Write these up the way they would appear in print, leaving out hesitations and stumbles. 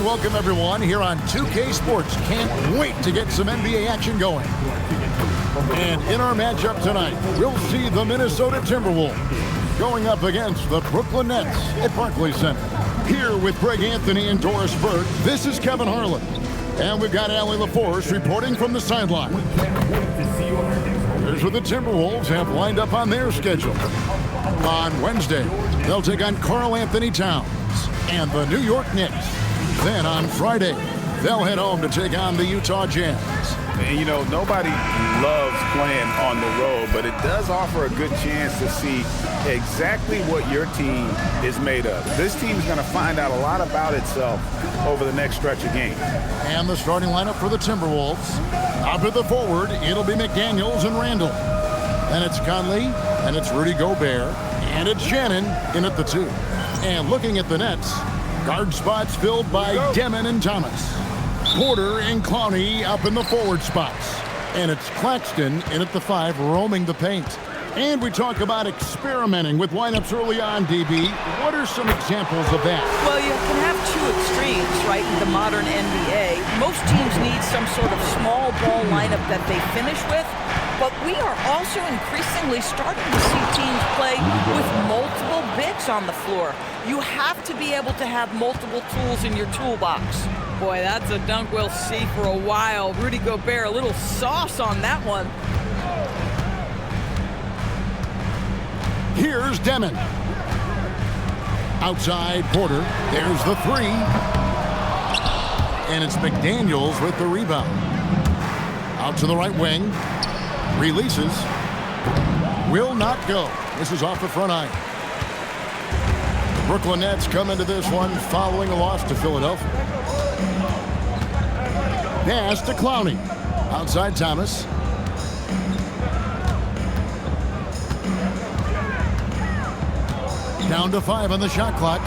welcome everyone here on 2K Sports. Can't wait to get some NBA action going. And in our matchup tonight, we'll see the Minnesota Timberwolves going up against the Brooklyn Nets at Barclays Center. Here with Greg Anthony and Doris Burke, this is Kevin Harlan. And we've got Allie LaForce reporting from the sideline. Here's what the Timberwolves have lined up on their schedule. On Wednesday, they'll take on Karl-Anthony Towns and the New York Knicks. Then on Friday, they'll head home to take on the Utah Jazz. And, you know, nobody loves playing on the road, but it does offer a good chance to see exactly what your team is made of. This team is going to find out a lot about itself over the next stretch of games. And the starting lineup for the Timberwolves. Up at the forward, it'll be McDaniels and Randall. Then it's Conley, and it's Rudy Gobert, and it's Shannon in at the 2. And looking at the Nets, guard spots filled by Demon and Thomas. Porter and Clowney up in the forward spots. And it's Claxton in at the 5, roaming the paint. And we talk about experimenting with lineups early on, DB. What are some examples of that? Well, you can have two extremes, right, in the modern NBA. Most teams need some sort of small ball lineup that they finish with. But we are also increasingly starting to see teams play with multiple bigs on the floor. You have to be able to have multiple tools in your toolbox. Boy, that's a dunk we'll see for a while. Rudy Gobert, a little sauce on that one. Here's Demon. Outside Porter. There's the 3. And it's McDaniels with the rebound. Out to the right wing. Releases. Will not go. This is off the front iron. The Brooklyn Nets come into this one following a loss to Philadelphia. Pass to Clowney. Outside Thomas. Down to 5 on the shot clock.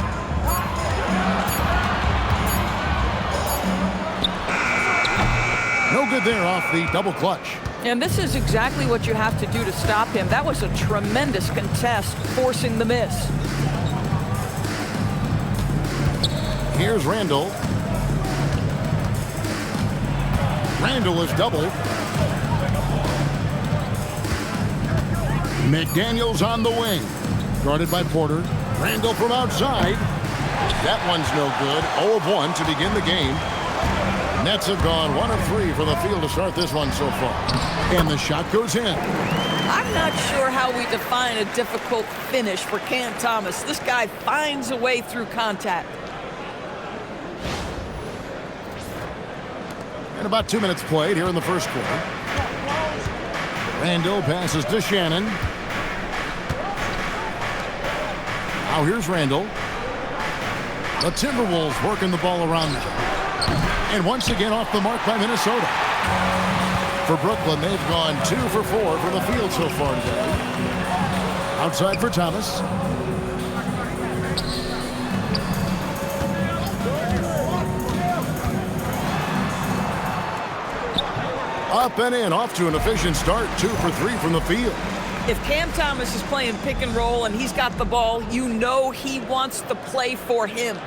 No good there off the double clutch. And this is exactly what you have to do to stop him. That was a tremendous contest, forcing the miss. Here's Randall. Randall is doubled. McDaniels on the wing. Guarded by Porter. Randall from outside. That one's no good. 0 of 1 to begin the game. Nets have gone 1 of 3 for the field to start this one so far. And the shot goes in. I'm not sure how we define a difficult finish for Cam Thomas. This guy finds a way through contact. And about 2 minutes played here in the first quarter. Randall passes to Shannon. Now here's Randall. The Timberwolves working the ball around now. And once again off the mark by Minnesota. For Brooklyn, they've gone 2 for 4 from the field so far today. Outside for Thomas. Up and in, off to an efficient start. 2 for 3 from the field. If Cam Thomas is playing pick and roll and he's got the ball, you know he wants the play for him.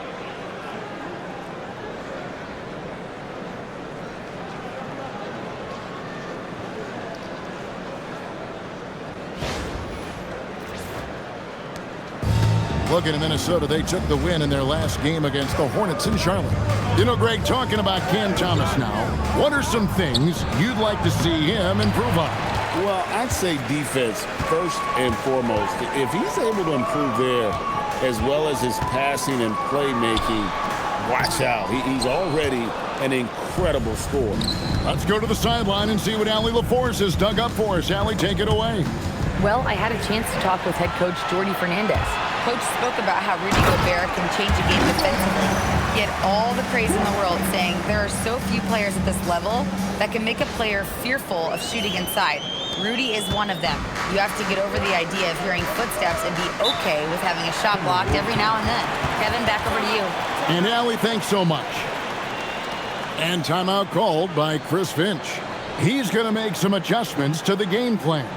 Looking at Minnesota, they took the win in their last game against the Hornets in Charlotte. You know, Greg, talking about Cam Thomas now, what are some things you'd like to see him improve on? Well, I'd say defense first and foremost. If he's able to improve there, as well as his passing and playmaking, watch out. He's already an incredible scorer. Let's go to the sideline and see what Allie LaForce has dug up for us. Allie, take it away. Well, I had a chance to talk with head coach Jordy Fernandez. Coach spoke about how Rudy Gobert can change a game defensively. He had all the praise in the world, saying there are so few players at this level that can make a player fearful of shooting inside. Rudy is one of them. You have to get over the idea of hearing footsteps and be okay with having a shot blocked every now and then. Kevin, back over to you. And Allie, thanks so much. And timeout called by Chris Finch. He's going to make some adjustments to the game plan.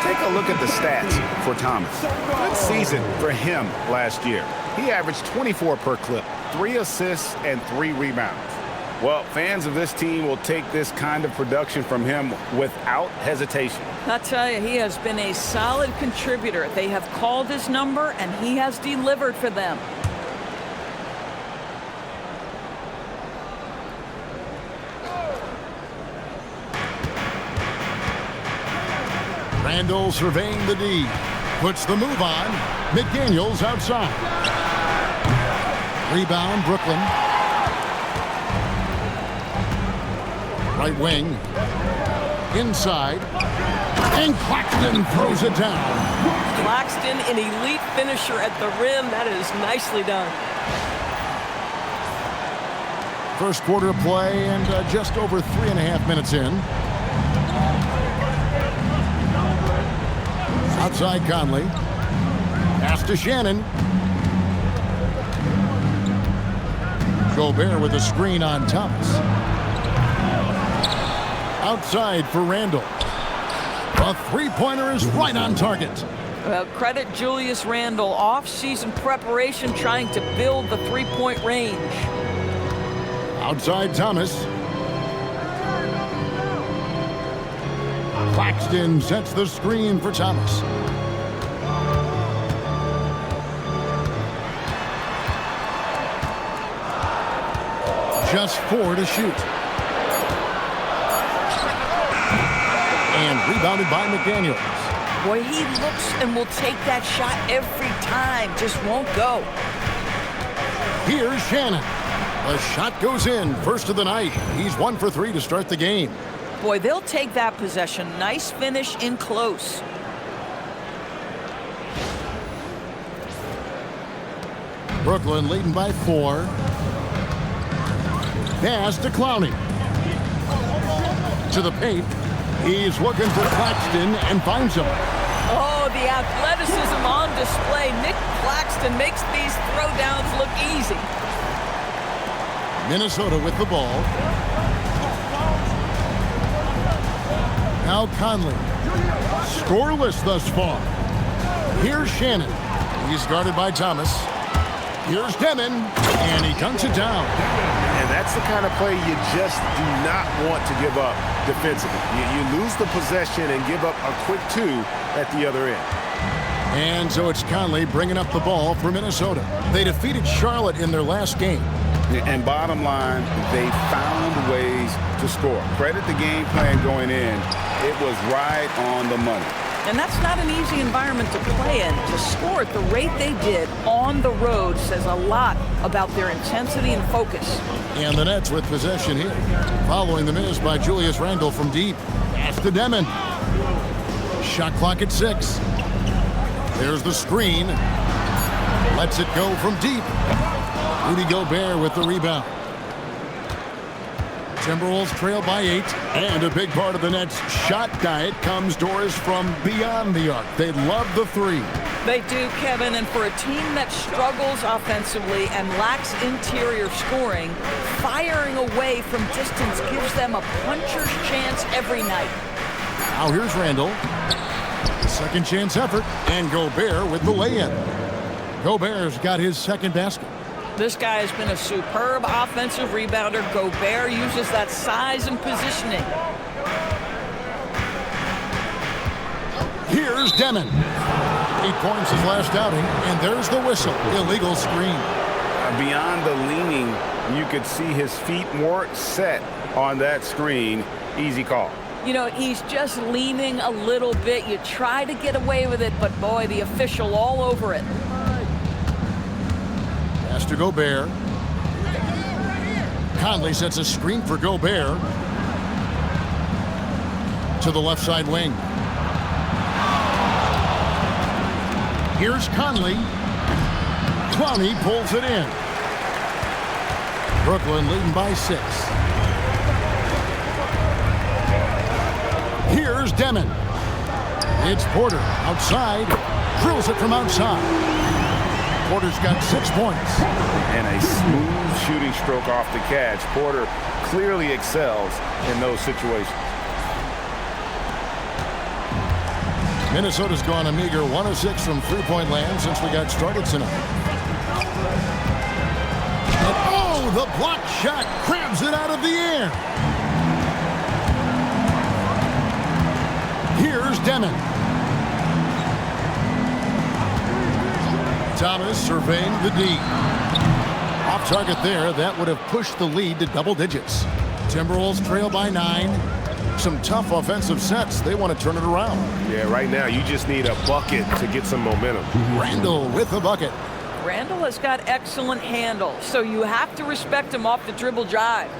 Take a look at the stats for Thomas. Good season for him last year. He averaged 24 per clip, 3 assists, and 3 rebounds. Well, fans of this team will take this kind of production from him without hesitation. I'll tell you, he has been a solid contributor. They have called his number, and he has delivered for them. Randall surveying the D. Puts the move on. McDaniels outside. Rebound, Brooklyn. Right wing. Inside. And Claxton throws it down. Claxton, an elite finisher at the rim. That is nicely done. First quarter of play and just over 3.5 minutes in. Outside Conley. Pass to Shannon. Gobert with a screen on Thomas. Outside for Randall. A three-pointer is right on target. Well, credit Julius Randle. Off-season preparation trying to build the three-point range. Outside Thomas. Claxton sets the screen for Thomas. Just 4 to shoot. And rebounded by McDaniels. Boy, he looks and will take that shot every time. Just won't go. Here's Shannon. The shot goes in. First of the night. He's 1 for 3 to start the game. Boy, they'll take that possession. Nice finish in close. Brooklyn leading by 4. Pass to Clowney. To the paint. He's looking for Claxton and finds him. Oh, the athleticism on display. Nick Claxton makes these throwdowns look easy. Minnesota with the ball. Now Conley. Scoreless thus far. Here's Shannon. He's guarded by Thomas. Here's Demon, and he dunks it down. And that's the kind of play you just do not want to give up defensively. You lose the possession and give up a quick 2 at the other end. And so it's Conley bringing up the ball for Minnesota. They defeated Charlotte in their last game. And bottom line, they found ways to score. Credit the game plan going in. It was right on the money. And that's not an easy environment to play in. To score at the rate they did on the road says a lot about their intensity and focus. And the Nets with possession here. Following the miss by Julius Randle from deep. Pass to Demon. Shot clock at 6. There's the screen. Lets it go from deep. Rudy Gobert with the rebound. Timberwolves trail by 8, and a big part of the Nets' shot diet comes, Doris, from beyond the arc. They love the 3. They do, Kevin, and for a team that struggles offensively and lacks interior scoring, firing away from distance gives them a puncher's chance every night. Now here's Randall. Second chance effort, and Gobert with the lay-in. Gobert's got his second basket. This guy has been a superb offensive rebounder. Gobert uses that size and positioning. Here's Demon. 8 points his last outing, and there's the whistle. Illegal screen. Beyond the leaning, you could see his feet weren't set on that screen. Easy call. You know, he's just leaning a little bit. You try to get away with it, but boy, the official all over it. Pass to Gobert. Conley sets a screen for Gobert. To the left side wing. Here's Conley. Clowney pulls it in. Brooklyn leading by 6. Here's Demon. It's Porter outside. Drills it from outside. Porter's got 6 points. And a smooth shooting stroke off the catch. Porter clearly excels in those situations. Minnesota's gone a meager 1 of 6 from three-point land since we got started tonight. And oh, the block shot crabs it out of the air. Here's Demon. Thomas surveying the D. Off target there. That would have pushed the lead to double digits. Timberwolves trail by 9. Some tough offensive sets. They want to turn it around. Yeah, right now you just need a bucket to get some momentum. Randall with a bucket. Randall has got excellent handle, so you have to respect him off the dribble drive.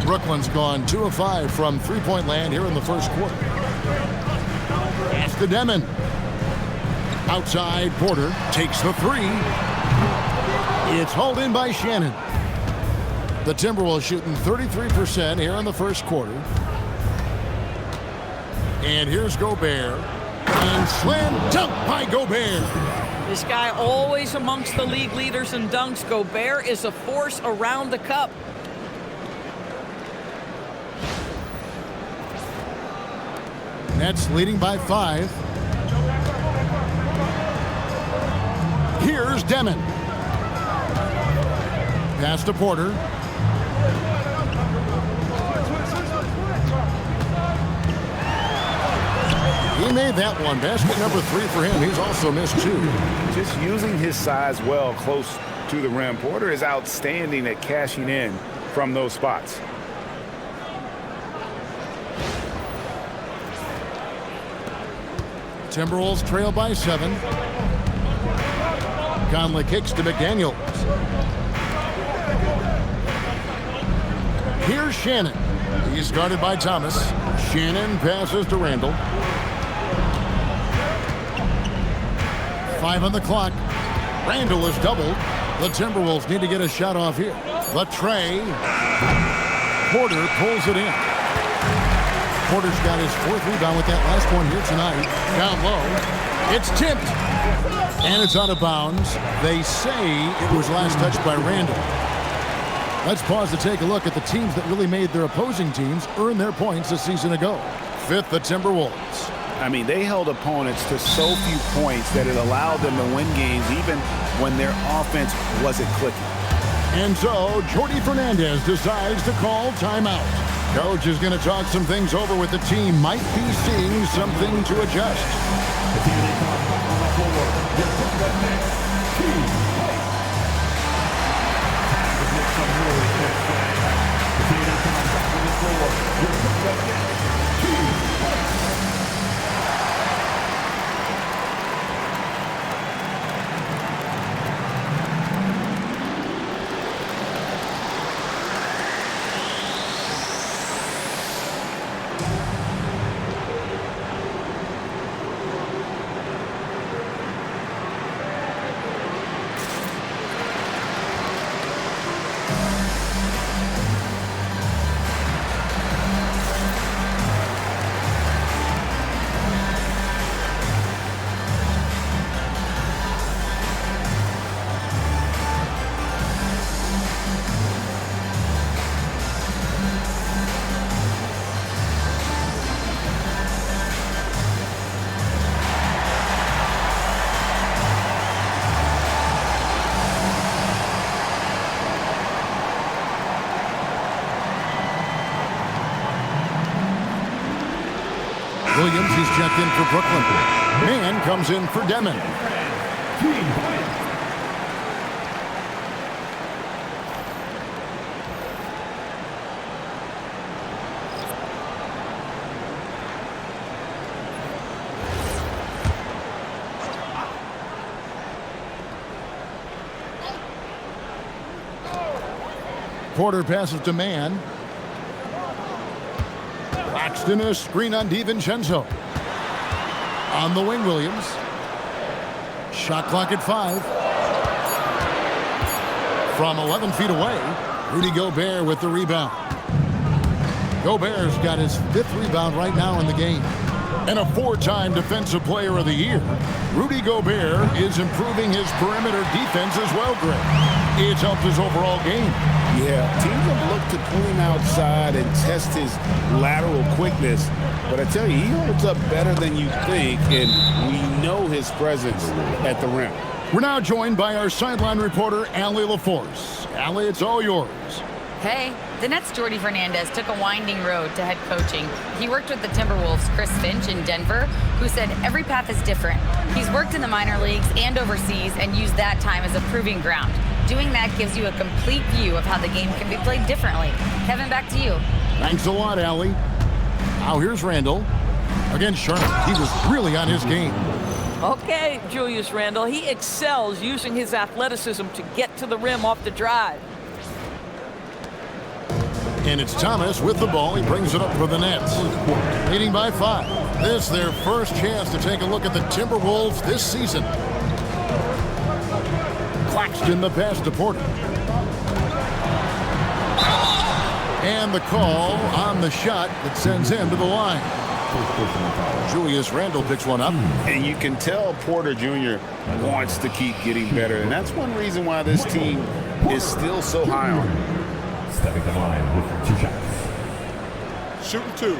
Brooklyn's gone 2 of 5 from three-point land here in the first quarter. Pass to Demon. Outside, Porter takes the three. It's hauled in by Shannon. The Timberwolves shooting 33% here in the first quarter. And here's Gobert. And slam dunk by Gobert. This guy always amongst the league leaders in dunks. Gobert is a force around the cup. Nets leading by 5. Here's Demon. Pass to Porter. He made that one. Basket number 3 for him. He's also missed 2. Just using his size well close to the rim. Porter is outstanding at cashing in from those spots. Timberwolves trail by 7. Conley kicks to McDaniels. Here's Shannon. He's guarded by Thomas. Shannon passes to Randall. 5 on the clock. Randall is doubled. The Timberwolves need to get a shot off here. The tray. Porter pulls it in. Porter's got his 4th rebound with that last one here tonight. Down low. It's tipped. And it's out of bounds. They say it was last touched by Randall. Let's pause to take a look at the teams that really made their opposing teams earn their points a season ago. 5th, the Timberwolves. I mean, they held opponents to so few points that it allowed them to win games even when their offense wasn't clicking. And so, Jordy Fernandez decides to call timeout. Coach is going to talk some things over with the team. Might be seeing something to adjust. Williams, he's checked in for Brooklyn. Man comes in for Demon. Porter passes to Man. Braxton, a screen on DiVincenzo. On the wing, Williams. Shot clock at 5. From 11 feet away, Rudy Gobert with the rebound. Gobert's got his 5th rebound right now in the game. And a 4-time Defensive Player of the Year, Rudy Gobert is improving his perimeter defense as well, Greg. It's helped his overall game. Yeah, teams have looked to pull him outside and test his lateral quickness. But I tell you, he holds up better than you think, and we know his presence at the rim. We're now joined by our sideline reporter, Allie LaForce. Allie, it's all yours. Hey, the Nets' Jordy Fernandez took a winding road to head coaching. He worked with the Timberwolves' Chris Finch in Denver, who said every path is different. He's worked in the minor leagues and overseas and used that time as a proving ground. Doing that gives you a complete view of how the game can be played differently. Kevin, back to you. Thanks a lot, Allie. Now here's Randall. Against Charlotte, he was really on his game. Okay, Julius Randle. He excels using his athleticism to get to the rim off the drive. And it's Thomas with the ball. He brings it up for the Nets. Leading by 5. This is their first chance to take a look at the Timberwolves this season. Claxton the pass to Porter. And the call on the shot that sends him to the line. Julius Randle picks one up. And you can tell Porter Jr. wants to keep getting better. And that's one reason why this team is still so high on him. Stepping to the line with 2 shots. Shooting 2.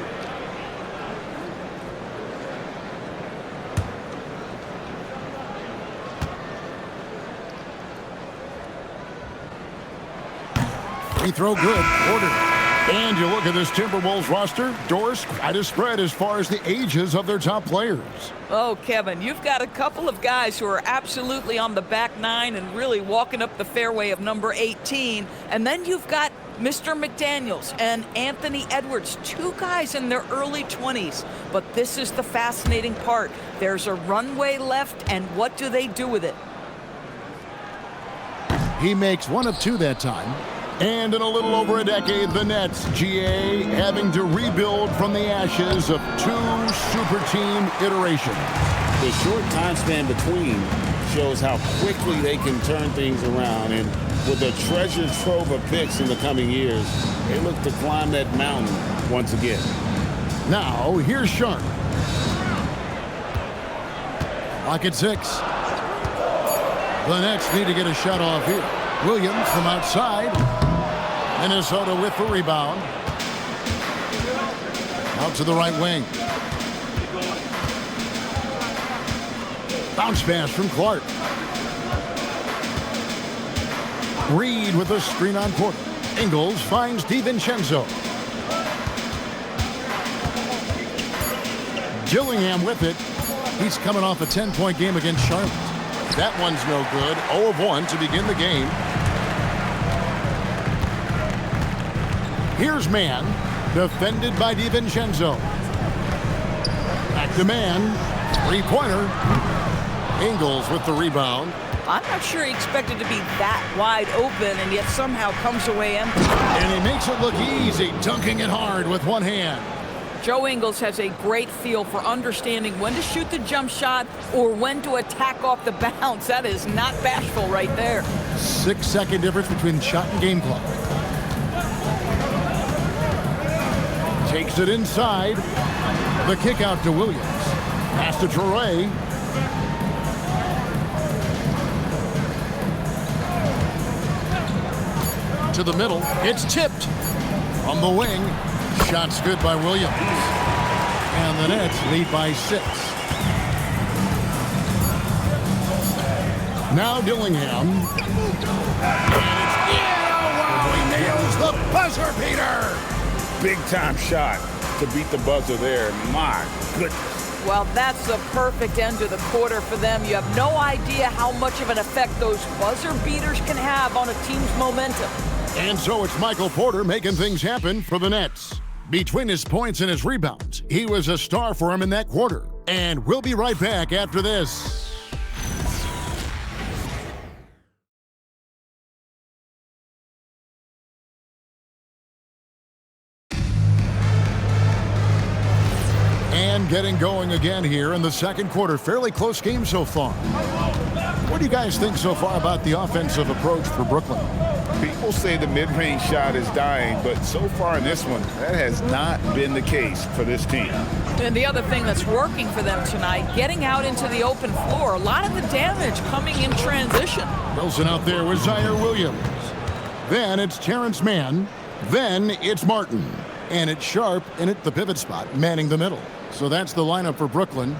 Free throw good. Porter. And you look at this Timberwolves roster, doors quite a spread as far as the ages of their top players. Oh, Kevin, you've got a couple of guys who are absolutely on the back 9 and really walking up the fairway of number 18. And then you've got Mr. McDaniels and Anthony Edwards, 2 guys in their early 20s. But this is the fascinating part. There's a runway left, and what do they do with it? He makes 1 of 2 that time. And in a little over a decade, the Nets, GA, having to rebuild from the ashes of 2 super team iterations. The short time span between shows how quickly they can turn things around. And with a treasure trove of picks in the coming years, they look to climb that mountain once again. Now, here's Sharp. Lock at 6. The Nets need to get a shot off here. Williams from outside. Minnesota with the rebound. Out to the right wing. Bounce pass from Clark. Reed with a screen on Porter. Ingles finds DiVincenzo. Gillingham with it. He's coming off a 10-point game against Charlotte. That one's no good. 0 of 1 to begin the game. Here's man, defended by DiVincenzo. Back to man, 3-pointer. Ingles with the rebound. I'm not sure he expected to be that wide open and yet somehow comes away empty. And he makes it look easy, dunking it hard with one hand. Joe Ingles has a great feel for understanding when to shoot the jump shot or when to attack off the bounce. That is not bashful right there. 6-second difference between shot and game clock. Takes it inside. The kick out to Williams. Pass to Traore. To the middle. It's tipped. From the wing. Shot's good by Williams. And the Nets lead by 6. Now Dillingham. Wow, he nails the buzzer beater. Big time shot to beat the buzzer there. My goodness. Well, that's the perfect end to the quarter for them. You have no idea how much of an effect those buzzer beaters can have on a team's momentum. And so it's Michael Porter making things happen for the Nets. Between his points and his rebounds, he was a star for him in that quarter. And we'll be right back after this. And getting going again here in the second quarter. Fairly close game so far. What do you guys think so far about the offensive approach for Brooklyn? People say the mid-range shot is dying, but so far in this one, that has not been the case for this team. And the other thing that's working for them tonight, getting out into the open floor. A lot of the damage coming in transition. Wilson out there with Zaire Williams. Then it's Terrence Mann. Then it's Martin. And it's Sharp in at the pivot spot, manning the middle. So that's the lineup for Brooklyn.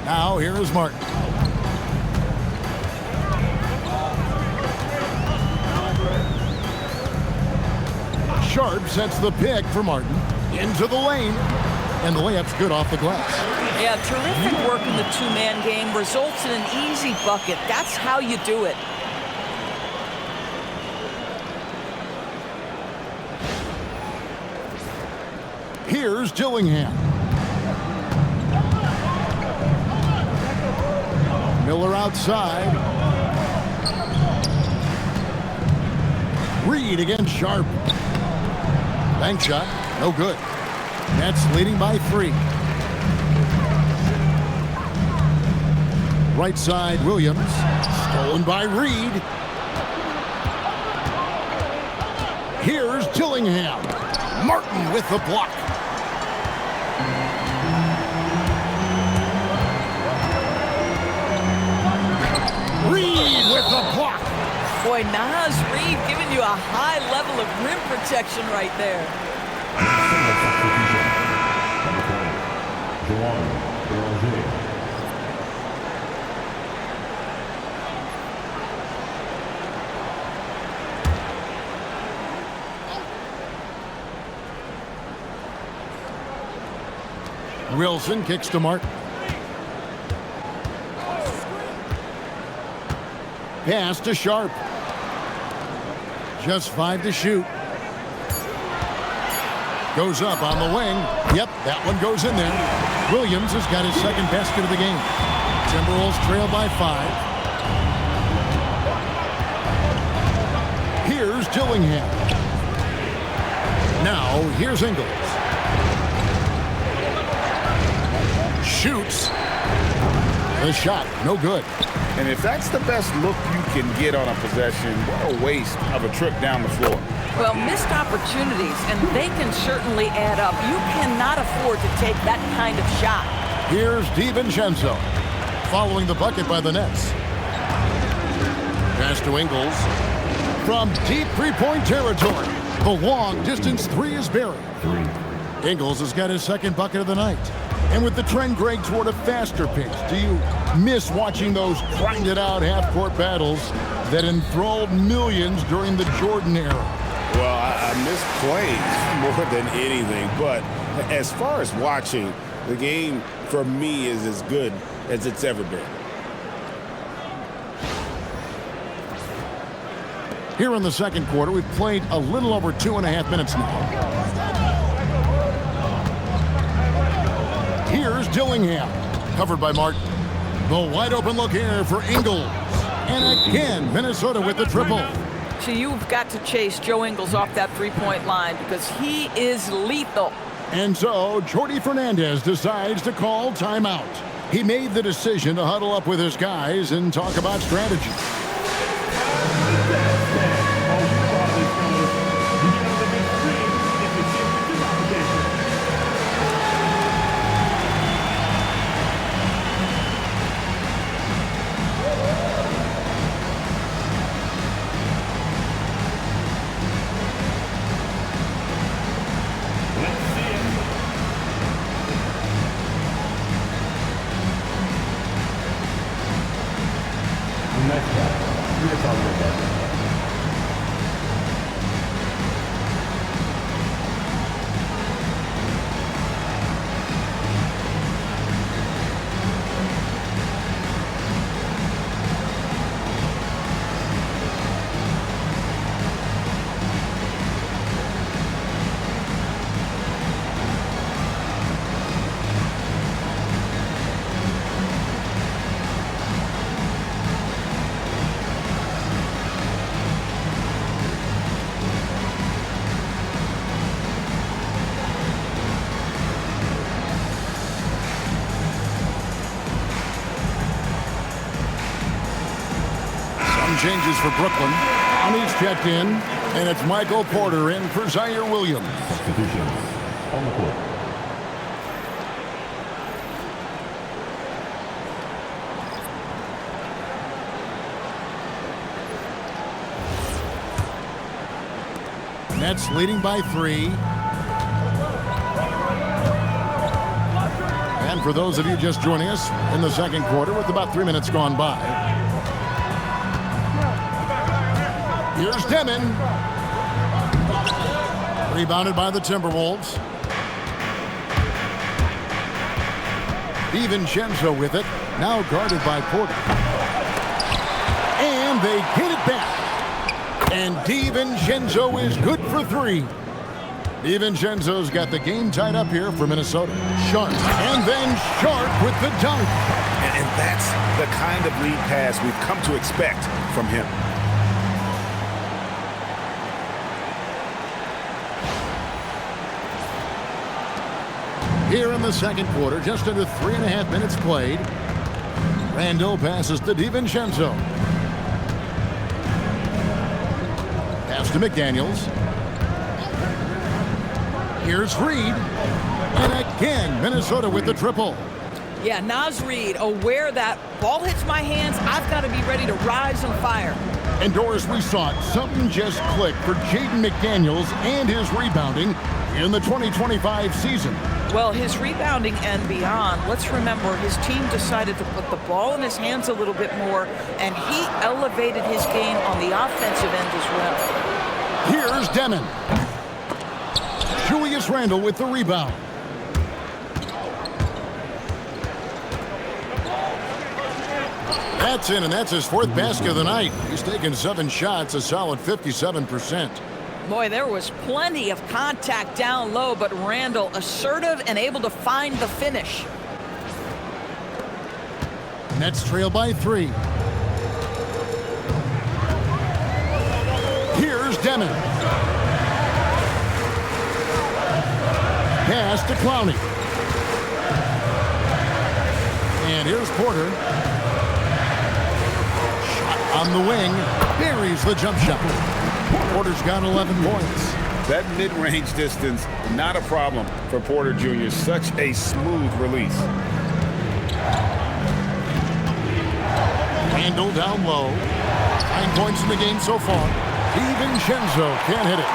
Now here is Martin. Sharp sets the pick for Martin. Into the lane. And the layup's good off the glass. Yeah, terrific work in the two-man game. Results in an easy bucket. That's how you do it. Here's Dillingham. Miller outside. Reed against Sharp. Bank shot, no good. Nets leading by 3. Right side, Williams. Stolen by Reed. Here's Dillingham. Martin with the block. Reed with the block. Boy, Naz Reed giving you a high level of rim protection right there. Wilson kicks to Martin. Pass to Sharp. Just 5 to shoot. Goes up on the wing. Yep, that one goes in there. Williams has got his second basket of the game. Timberwolves trail by 5. Here's Dillingham. Now, here's Ingles. Shoots. The shot, no good. And if that's the best look you can get on a possession, what a waste of a trip down the floor. Well, missed opportunities, and they can certainly add up. You cannot afford to take that kind of shot. Here's DiVincenzo, following the bucket by the Nets. Pass to Ingles. From deep three-point territory, the long-distance 3 is buried. Ingles has got his second bucket of the night. And with the trend, Greg, toward a faster pace, do you miss watching those grinded-out half-court battles that enthralled millions during the Jordan era? Well, I miss playing more than anything. But as far as watching, the game for me is as good as it's ever been. Here in the second quarter, we've played a little over 2.5 minutes now. Here's Dillingham, covered by Martin. The wide open look here for Ingles. And again, Minnesota with the triple. So you've got to chase Joe Ingles off that three-point line because he is lethal. And so Jordy Fernandez decides to call timeout. He made the decision to huddle up with his guys and talk about strategy. Next changes for Brooklyn. And he's checked in, and it's Michael Porter in for Zaire Williams. Substitutions on the court. Nets leading by 3. And for those of you just joining us in the second quarter with about 3 minutes gone by. Here's Demon. Rebounded by the Timberwolves. DiVincenzo with it. Now guarded by Porter. And they get it back. And DiVincenzo is good for 3. DiVincenzo's got the game tied up here for Minnesota. Sharp. And then Sharp with the dunk. And that's the kind of lead pass we've come to expect from him. Here in the second quarter, just under 3.5 minutes played. Randle passes to DiVincenzo. Pass to McDaniels. Here's Reed. And again, Minnesota with the triple. Yeah, Naz Reid, aware that ball hits my hands, I've got to be ready to rise and fire. And Doris, we saw it. Something just clicked for Jaden McDaniels and his rebounding in the 2025 season. Well, his rebounding and beyond, let's remember his team decided to put the ball in his hands a little bit more, and he elevated his game on the offensive end as well. Here's Demon. Julius Randle with the rebound. That's in, and that's his 4th basket of the night. He's taken 7 shots, a solid 57%. Boy, there was plenty of contact down low, but Randle assertive and able to find the finish. Nets trail by 3. Here's Demon. Pass to Clowney. And here's Porter. Shot on the wing. Buries the jump shot. Porter's got 11 points. That mid-range distance, not a problem for Porter Jr. Such a smooth release. Randle down low. 9 points in the game so far. DiVincenzo can't hit it.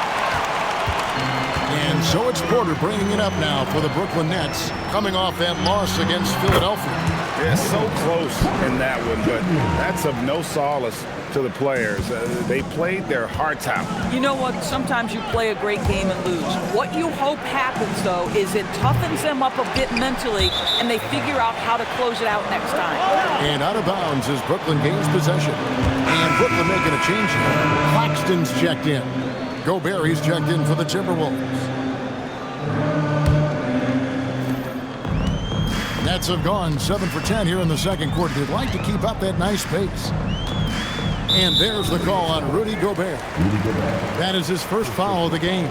And so it's Porter bringing it up now for the Brooklyn Nets, coming off that loss against Philadelphia. They're so close in that one, but that's of no solace to the players. They played their hearts out. You know what? Sometimes you play a great game and lose. What you hope happens, though, is it toughens them up a bit mentally, and they figure out how to close it out next time. And out of bounds as Brooklyn gains possession. And Brooklyn making a change here. Claxton's checked in. Gobert, he's checked in for the Timberwolves. Nets have gone 7 for 10 here in the second quarter. They'd like to keep up that nice pace. And there's the call on Rudy Gobert. That is his first foul of the game.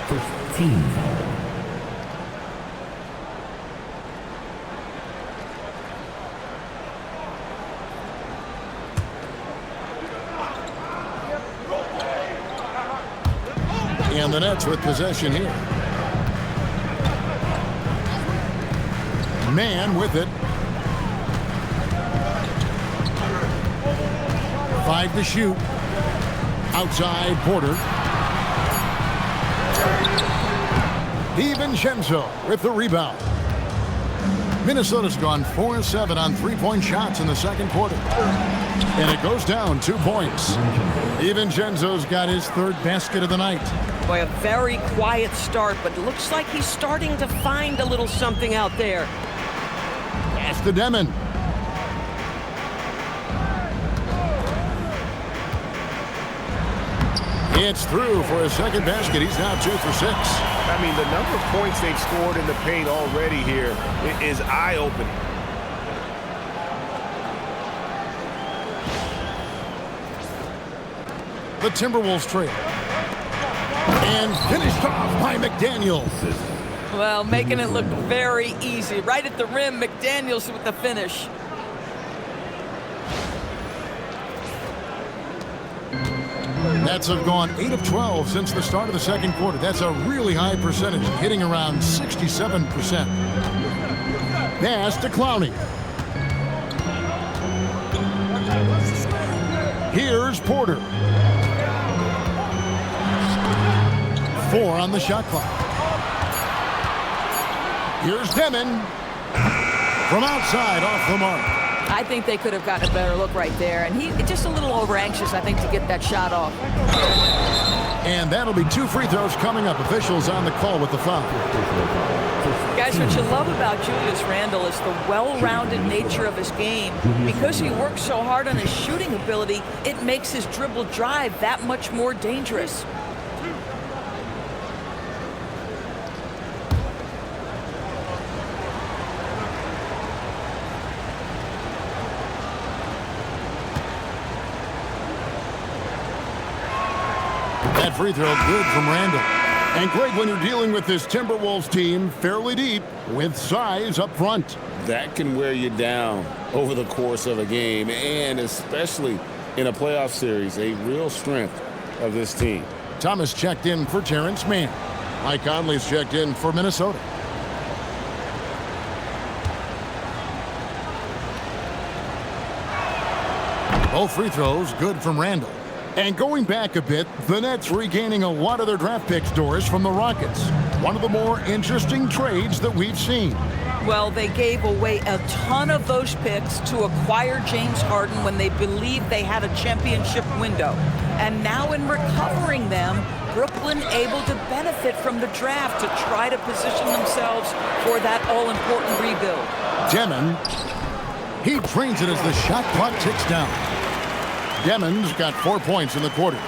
First team foul. And the Nets with possession here. Man with it. 5 to shoot. Outside Porter. DiVincenzo with the rebound. Minnesota's gone 4-7 on 3-point shots in the second quarter. And it goes down 2 points. DiVincenzo's got his 3rd basket of the night. Boy, a very quiet start, but looks like he's starting to find a little something out there. Pass to Demon. It's through for his 2nd basket. He's now 2 for 6. I mean, the number of points they've scored in the paint already here is eye-opening. The Timberwolves trail. And finished off by McDaniels. Well, making it look very easy. Right at the rim, McDaniels with the finish. Nets have gone 8 of 12 since the start of the second quarter. That's a really high percentage, hitting around 67%. Pass to Clowney. Here's Porter. 4 on the shot clock. Here's Demon. From outside, off the mark. I think they could have gotten a better look right there. And he just a little over anxious, I think, to get that shot off. And that'll be 2 free throws coming up. Officials on the call with the foul. Guys, what you love about Julius Randle is the well-rounded nature of his game. Because he works so hard on his shooting ability, it makes his dribble drive that much more dangerous. That free throw good from Randle. And Greg, when you're dealing with this Timberwolves team fairly deep with size up front. That can wear you down over the course of a game, and especially in a playoff series, a real strength of this team. Thomas checked in for Terrence Mann. Mike Conley's checked in for Minnesota. Both free throws good from Randle. And going back a bit, the Nets regaining a lot of their draft picks, Doris, from the Rockets. One of the more interesting trades that we've seen. Well, they gave away a ton of those picks to acquire James Harden when they believed they had a championship window. And now in recovering them, Brooklyn able to benefit from the draft to try to position themselves for that all-important rebuild. Demon, he drains it as the shot clock ticks down. Demon's got 4 points in the quarter.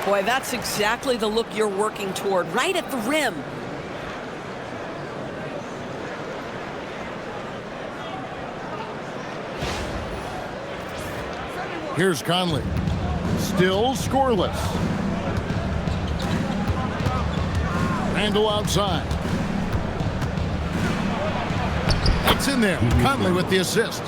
Boy, that's exactly the look you're working toward, right at the rim. Here's Conley. Still scoreless. Randle outside. It's in there. Conley with the assist.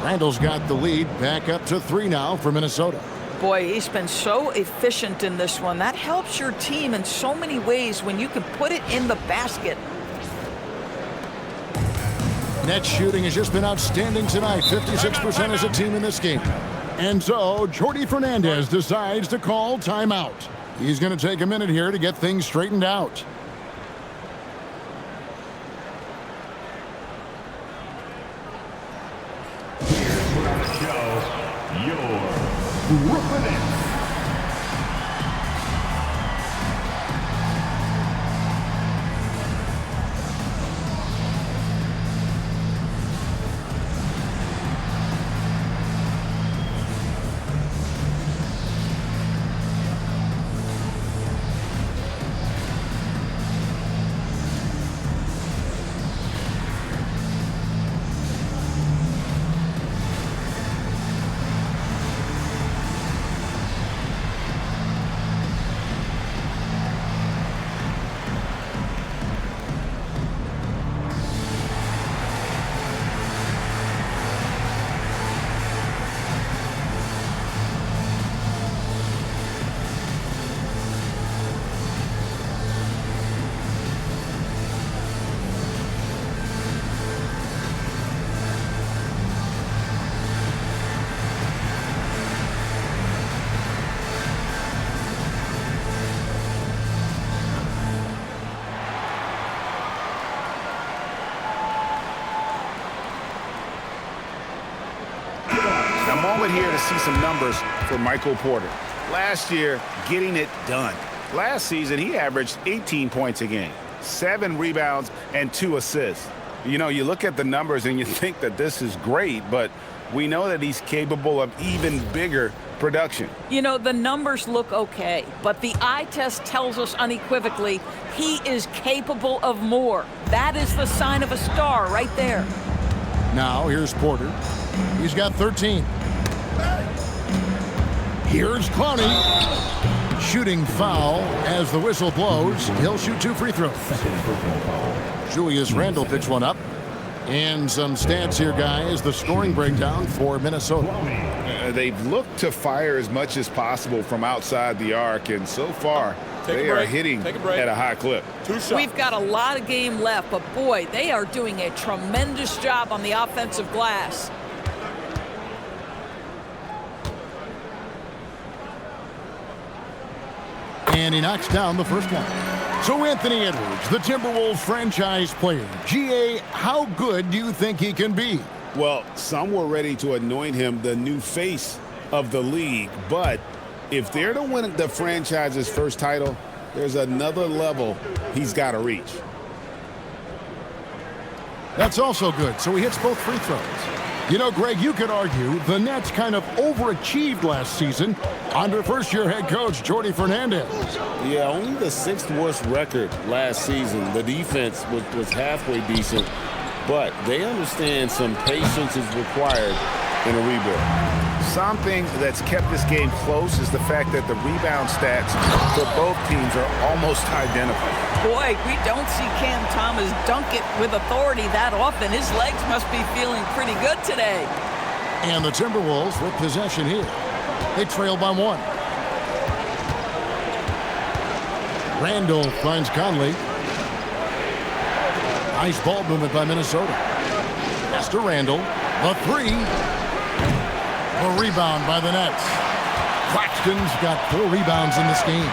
Randle's got the lead back up to 3 now for Minnesota. Boy, he's been so efficient in this one. That helps your team in so many ways when you can put it in the basket. Net shooting has just been outstanding tonight. 56% as a team in this game. And so, Jordy Fernandez decides to call timeout. He's going to take a minute here to get things straightened out. Brooklyn Nets. Here to see some numbers for Michael Porter. Last year, getting it done. Last season, he averaged 18 points a game, 7 rebounds, and 2 assists. You know, you look at the numbers and you think that this is great, but we know that he's capable of even bigger production. You know, the numbers look okay, but the eye test tells us unequivocally he is capable of more. That is the sign of a star right there. Now, here's Porter. He's got 13. Here's Clowney. Shooting foul as the whistle blows. He'll shoot 2 free throws. Julius Randle picks one up. And some stats here, guys. The scoring breakdown for Minnesota. They've looked to fire as much as possible from outside the arc, and so far they are hitting at a high clip. We've got a lot of game left, but boy, they are doing a tremendous job on the offensive glass. And he knocks down the first one. So Anthony Edwards, the Timberwolves franchise player. GA, how good do you think he can be? Well, some were ready to anoint him the new face of the league, but if they're to win the franchise's first title, there's another level he's got to reach. That's also good. So he hits both free throws. You know, Greg, you could argue the Nets kind of overachieved last season under first-year head coach Jordy Fernandez. Yeah, only the 6th worst record last season. The defense was halfway decent, but they understand some patience is required in a rebuild. Something that's kept this game close is the fact that the rebound stats for both teams are almost identical. Boy, we don't see Cam Thomas dunk it with authority that often. His legs must be feeling pretty good today. And the Timberwolves with possession here. They trail by 1. Randall finds Conley. Nice ball movement by Minnesota. Pass to Randall. The 3. A rebound by the Nets. Claxton's got 4 rebounds in this game.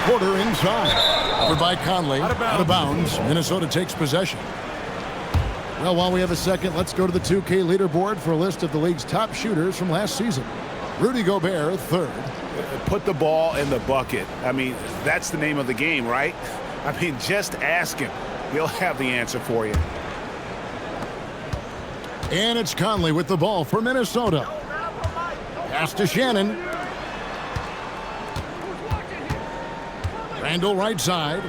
Porter inside. Over by Conley. Out of bounds. Minnesota takes possession. Well, while we have a second, let's go to the 2K leaderboard for a list of the league's top shooters from last season. Rudy Gobert, 3rd. Put the ball in the bucket. I mean, that's the name of the game, right? I mean, just ask him. He'll have the answer for you. And it's Conley with the ball for Minnesota. Pass to Shannon. Randall right side.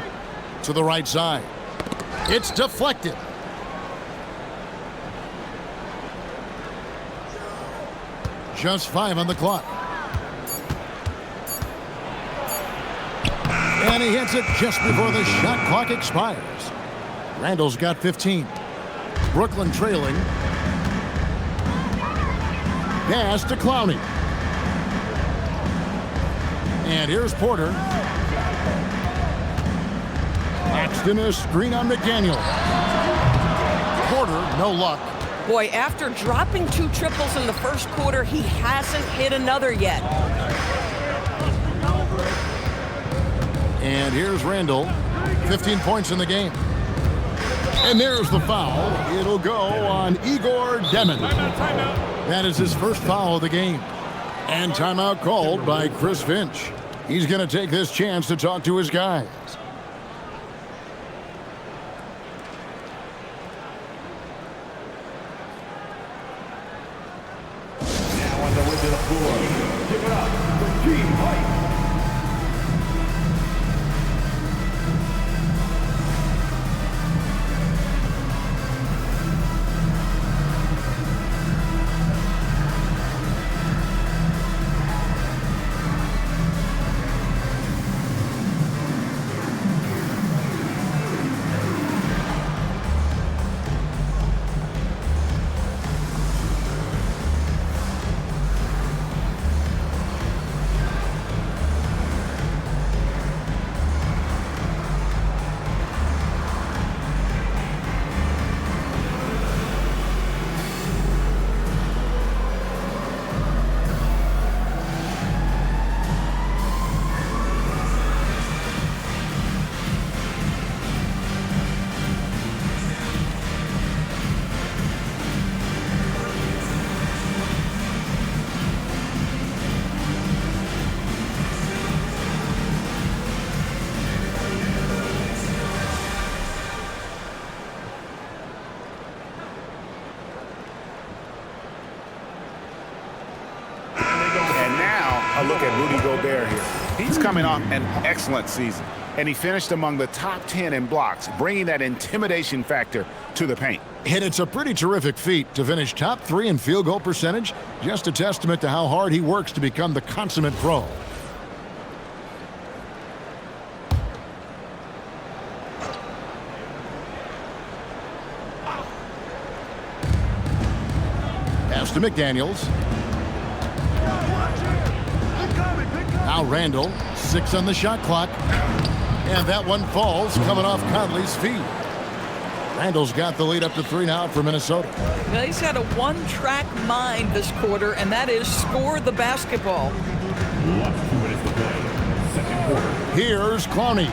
To the right side. It's deflected. Just 5 on the clock. And he hits it just before the shot clock expires. Randall's got 15. Brooklyn trailing. Pass to Clowney. And here's Porter. Claxton a screen on McDaniel. Porter, no luck. Boy, after dropping 2 triples in the first quarter, he hasn't hit another yet. And here's Randall. 15 points in the game. And there's the foul. It'll go on Igor Demon. That is his first foul of the game. And timeout called by Chris Finch. He's going to take this chance to talk to his guys. Now on the way to the floor. Give it up for G. White. A look at Rudy Gobert here. He's coming off an excellent season, and he finished among the top 10 in blocks, bringing that intimidation factor to the paint. And it's a pretty terrific feat to finish top 3 in field goal percentage. Just a testament to how hard he works to become the consummate pro. Gives to McDaniels. Now Randall, 6 on the shot clock. And that one falls, coming off Conley's feet. Randall's got the lead up to 3 now for Minnesota. Well, he's had a one-track mind this quarter, and that is score the basketball. Here's Clowney.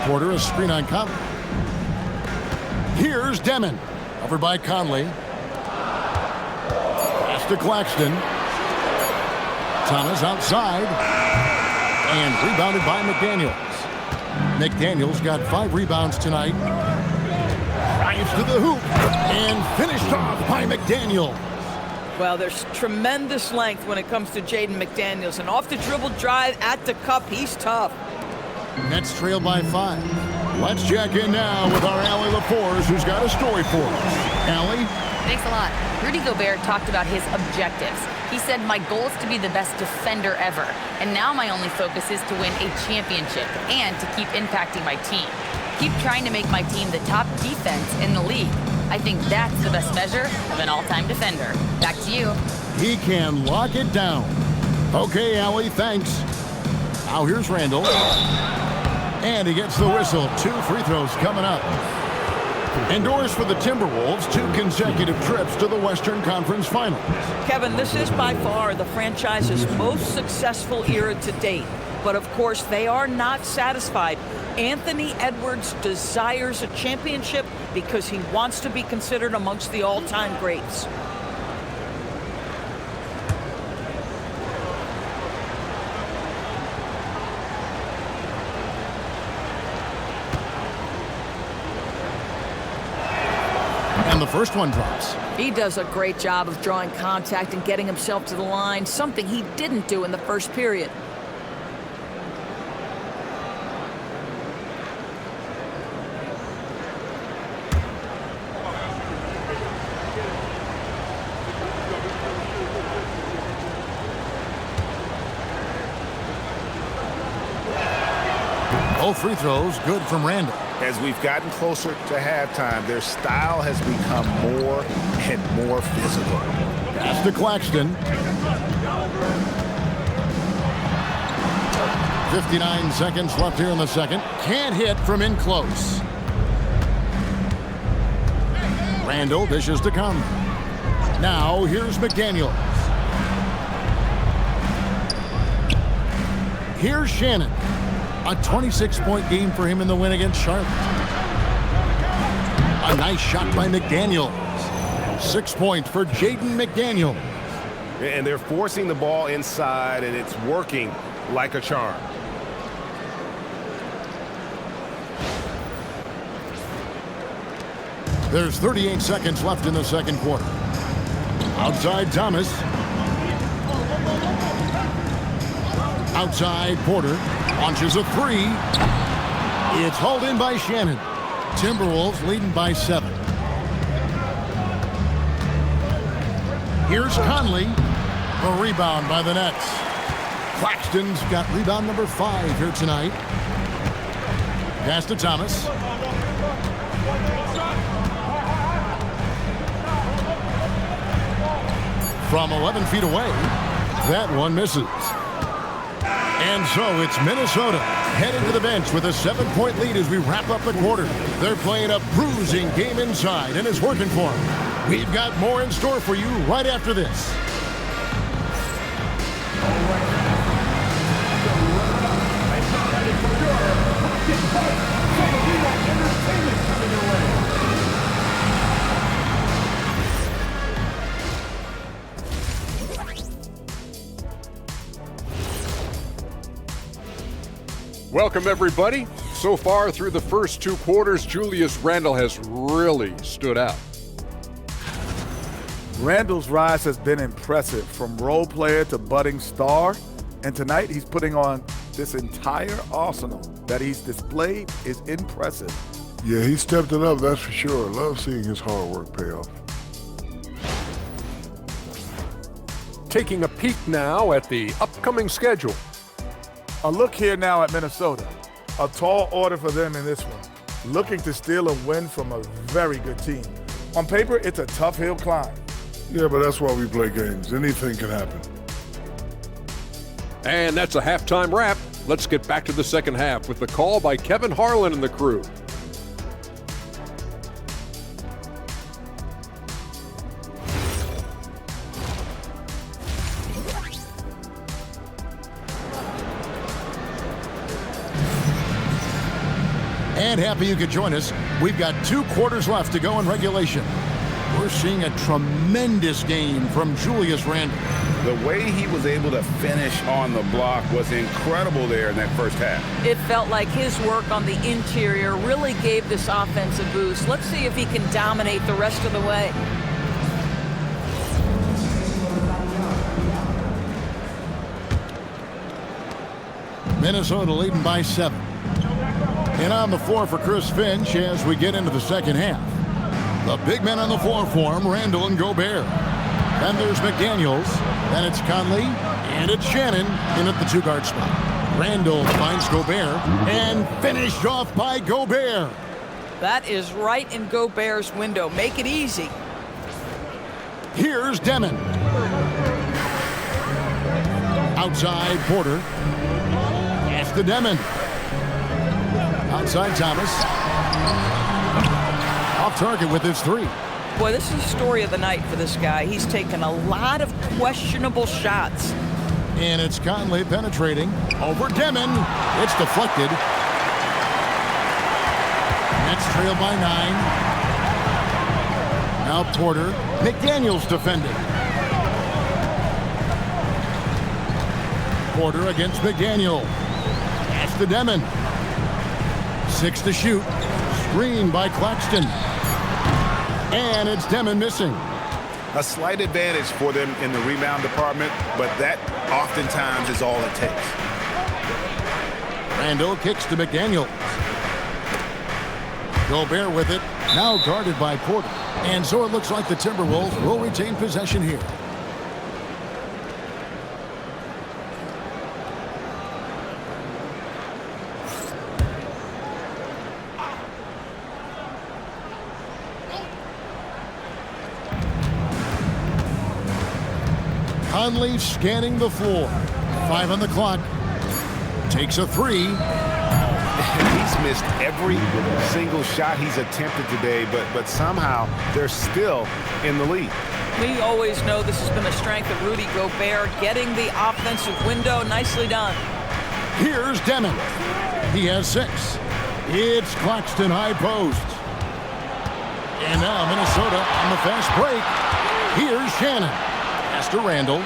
Porter, a screen on Conley. Here's Demon. Over by Conley. Pass to Claxton. Thomas outside. And rebounded by McDaniels. McDaniels got 5 rebounds tonight. Drives to the hoop. And finished off by McDaniels. Well, there's tremendous length when it comes to Jaden McDaniels. And off the dribble drive at the cup, he's tough. Nets trailed by 5. Let's check in now with our Allie LaForce, who's got a story for us. Allie? Thanks a lot. Rudy Gobert talked about his objectives. He said, my goal is to be the best defender ever. And now my only focus is to win a championship and to keep impacting my team. Keep trying to make my team the top defense in the league. I think that's the best measure of an all-time defender. Back to you. He can lock it down. Okay, Allie, thanks. Now here's Randall. And he gets the whistle. 2 free throws coming up. Indoors for the Timberwolves, 2 consecutive trips to the Western Conference Finals. Kevin, this is by far the franchise's most successful era to date. But of course, they are not satisfied. Anthony Edwards desires a championship because he wants to be considered amongst the all-time greats. And the first one drops. He does a great job of drawing contact and getting himself to the line, something he didn't do in the first period. Both free throws good from Randall. As we've gotten closer to halftime, their style has become more and more physical. Pass to Claxton. 59 seconds left here in the second. Can't hit from in close. Randall dishes to Conley. Now here's McDaniels. Here's Shannon. A 26-point game for him in the win against Charlotte. A nice shot by McDaniels. 6 points for Jaden McDaniels. And they're forcing the ball inside, and it's working like a charm. There's 38 seconds left in the second quarter. Outside Thomas. Outside Porter. Launches a 3. It's hauled in by Shannon. Timberwolves leading by 7. Here's Conley. The rebound by the Nets. Claxton's got rebound number 5 here tonight. Pass to Thomas. From 11 feet away, that one misses. And so it's Minnesota heading to the bench with a 7-point lead as we wrap up the quarter. They're playing a bruising game inside, and it's working for them. We've got more in store for you right after this. Welcome, everybody. So far through the first 2 quarters, Julius Randle has really stood out. Randall's rise has been impressive, from role player to budding star. And tonight he's putting on this entire arsenal that he's displayed is impressive. Yeah, he stepped it up, that's for sure. Love seeing his hard work pay off. Taking a peek now at the upcoming schedule. A look here now at Minnesota. A tall order for them in this one. Looking to steal a win from a very good team. On paper, it's a tough hill climb. Yeah, but that's why we play games. Anything can happen. And that's a halftime wrap. Let's get back to the second half with the call by Kevin Harlan and the crew. And happy you could join us. We've got 2 quarters left to go in regulation. We're seeing a tremendous game from Julius Randle. The way he was able to finish on the block was incredible there in that first half. It felt like his work on the interior really gave this offense a boost. Let's see if he can dominate the rest of the way. Minnesota leading by 7. And on the floor for Chris Finch as we get into the second half. The big men on the floor for him, Randle and Gobert. Then there's McDaniels. Then it's Conley. And it's Shannon in at the 2-guard spot. Randle finds Gobert. And finished off by Gobert. That is right in Gobert's window. Make it easy. Here's Demon. Outside Porter. Pass to Demon. Outside Thomas. Off target with his 3. Boy, this is the story of the night for this guy. He's taken a lot of questionable shots. And it's Conley penetrating over Demon. It's deflected. Nets trail by 9. Now Porter. McDaniels defending. Porter against McDaniel. Pass to Demon. 6 to shoot. Screen by Claxton. And it's Demon missing. A slight advantage for them in the rebound department, but that oftentimes is all it takes. Randle kicks to McDaniel. Gobert with it. Now guarded by Porter. And so it looks like the Timberwolves will retain possession here. Conley scanning the floor. 5 on the clock. Takes a 3. He's missed every single shot he's attempted today, but somehow they're still in the lead. We always know this has been a strength of Rudy Gobert, getting the offensive window. Nicely done. Here's Demon. He has 6. It's Claxton high post. And now Minnesota on the fast break. Here's Shannon. Pass to Randle.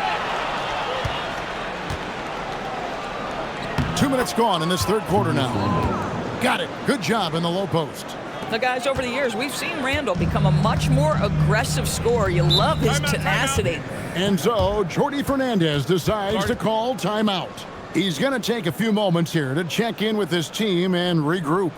2 minutes gone in this third quarter now. Got it. Good job in the low post. The guys, over the years, we've seen Randle become a much more aggressive scorer. You love his tenacity. And so Jordy Fernandez decides to call timeout. He's going to take a few moments here to check in with his team and regroup.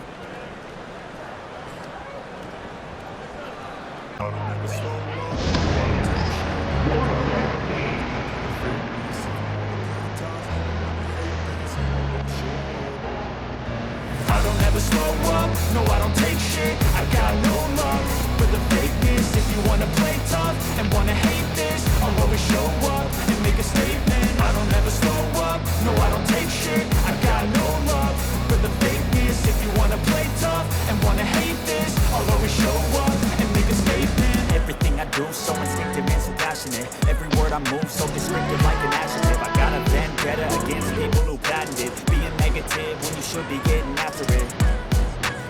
Slow up, no I don't take shit, I got no love for the fakeness. If you wanna play tough and wanna hate this, I'll always show up and make a statement. I don't ever slow up, no I don't take shit, I got no love for the fakeness. If you wanna play tough and wanna hate this, I'll always show up and make a statement. Everything I do so instinctive and so passionate, every word I move so descriptive like an adjective. I got a vendetta against people who patented being negative when you should be getting after it.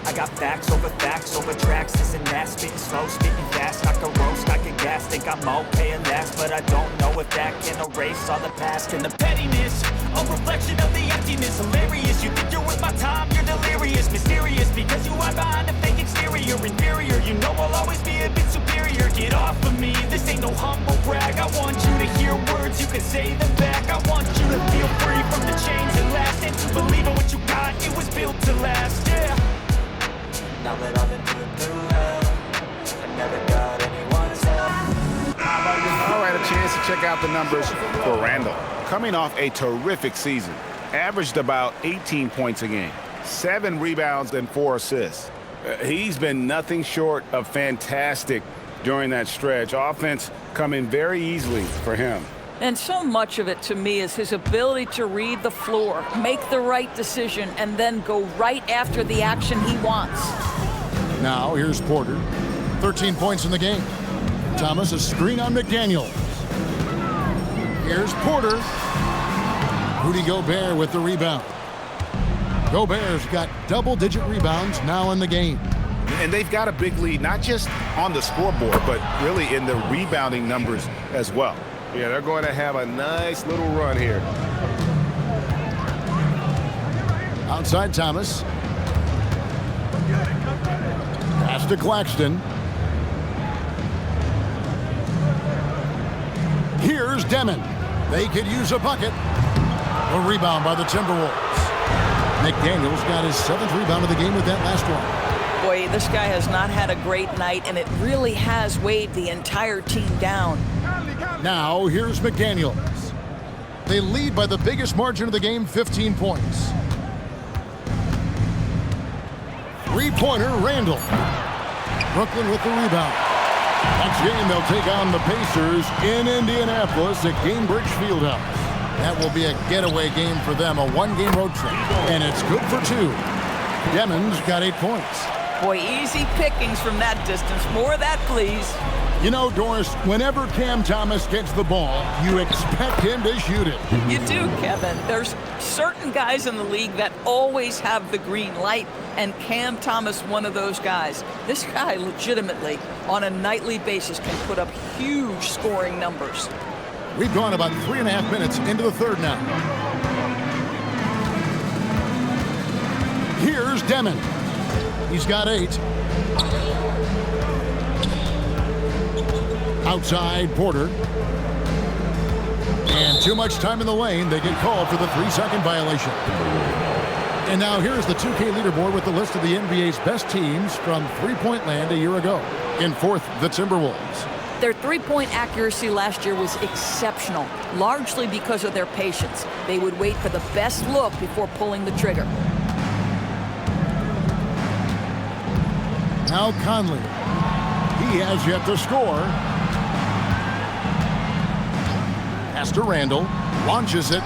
I got facts over tracks, this and that, spitting slow, spitting fast, I can roast, I can gas, think I'm okay at last, but I don't know if that can erase all the past and the pettiness, a reflection of the emptiness, hilarious, you think you're worth my time, you're delirious, mysterious, because you hide behind a fake exterior, inferior, you know I'll always be a bit superior, get off of me, this ain't no humble brag, I want you to hear words, you can say them back, I want you to feel free from the chains at last, and to believe in what you got, it was built to last, yeah. Now that I've been through hell, I never got anyone's help. All right, a chance to check out the numbers for Randle. Coming off a terrific season, averaged about 18 points a game, 7 rebounds and 4 assists. He's been nothing short of fantastic during that stretch. Offense coming very easily for him. And so much of it, to me, is his ability to read the floor, make the right decision, and then go right after the action he wants. Now, here's Porter. 13 points in the game. Thomas, a screen on McDaniels. Here's Porter. Rudy Gobert with the rebound. Gobert's got double-digit rebounds now in the game. And they've got a big lead, not just on the scoreboard, but really in the rebounding numbers as well. Yeah, they're going to have a nice little run here. Outside Thomas. Pass to Claxton. Here's Demon. They could use a bucket. A rebound by the Timberwolves. McDaniels got his 7th rebound of the game with that last one. Boy, this guy has not had a great night, and it really has weighed the entire team down. Now, here's McDaniels. They lead by the biggest margin of the game, 15 points. Three-pointer, Randall. Brooklyn with the rebound. Next game, they'll take on the Pacers in Indianapolis at Gainbridge Fieldhouse. That will be a getaway game for them, a one-game road trip, and it's good for 2. Demon's got 8 points. Boy, easy pickings from that distance. More of that, please. You know, Doris, whenever Cam Thomas gets the ball, you expect him to shoot it. You do, Kevin. There's certain guys in the league that always have the green light, and Cam Thomas, one of those guys. This guy legitimately, on a nightly basis, can put up huge scoring numbers. We've gone about 3.5 minutes into the third now. Here's Demon. He's got 8. Outside Porter. And too much time in the lane. They get called for the 3-second violation. And now here's the 2K leaderboard with the list of the NBA's best teams from three-point land a year ago. In 4th, the Timberwolves. Their three-point accuracy last year was exceptional, largely because of their patience. They would wait for the best look before pulling the trigger. Now Conley. He has yet to score. Pass to Randall. Launches it.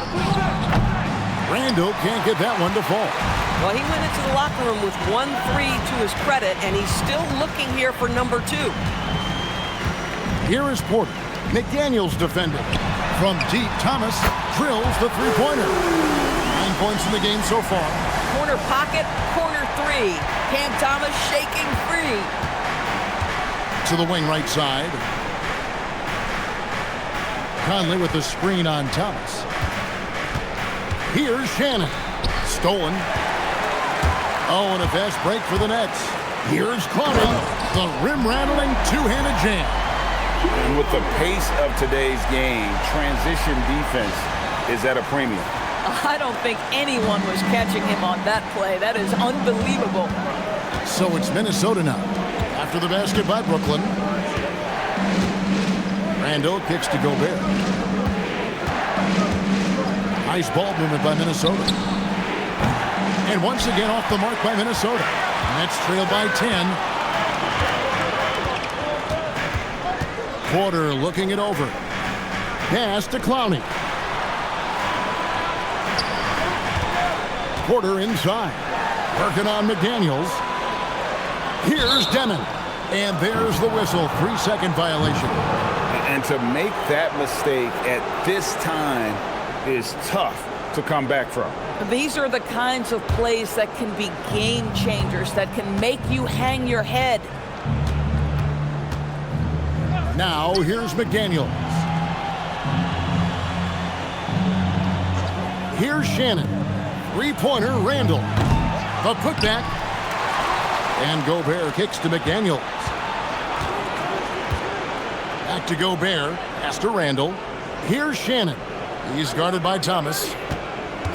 Randall can't get that one to fall. Well, he went into the locker room with 1 3 to his credit, and he's still looking here for number 2. Here is Porter. McDaniels defending. From deep, Thomas drills the three-pointer. 9 points in the game so far. Corner pocket, corner 3. Cam Thomas shaking free. To the wing right side. Conley with the screen on Thomas. Here's Shannon. Stolen. Oh, and a fast break for the Nets. Here's Clowney. The rim-rattling two-handed jam. And with the pace of today's game, transition defense is at a premium. I don't think anyone was catching him on that play. That is unbelievable. So it's Minnesota now. After the basket by Brooklyn. Randall kicks to Gobert. Nice ball movement by Minnesota. And once again off the mark by Minnesota. Nets trail by 10. Porter looking it over. Pass to Clowney. Porter inside. Working on McDaniels. Here's Demon. And there's the whistle. 3-second violation. And to make that mistake at this time is tough to come back from. These are the kinds of plays that can be game changers, that can make you hang your head. Now here's McDaniels. Here's Shannon. Three-pointer, Randall. The putback. And Gobert kicks to McDaniels. Back to Gobert. Pass to Randall. Here's Shannon. He's guarded by Thomas.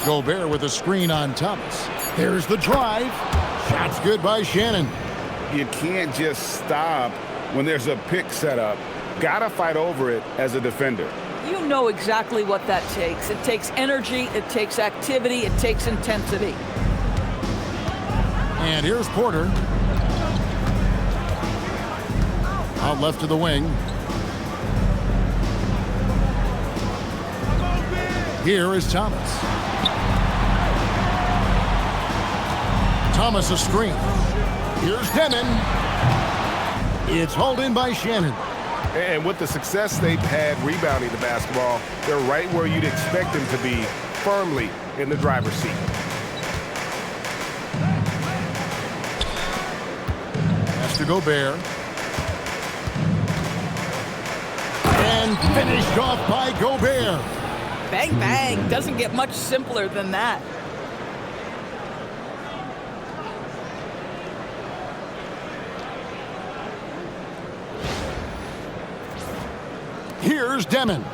Gobert with a screen on Thomas. There's the drive. Shot's good by Shannon. You can't just stop when there's a pick set up. Gotta fight over it as a defender. You know exactly what that takes. It takes energy, it takes activity, it takes intensity. And here's Porter. Out left to the wing. Here is Thomas. Thomas a screen. Here's Demon. It's hauled in by Shannon. And with the success they've had rebounding the basketball, they're right where you'd expect them to be, firmly in the driver's seat. Pass to Gobert. And finished off by Gobert. Bang, bang. Doesn't get much simpler than that. Here's Demon.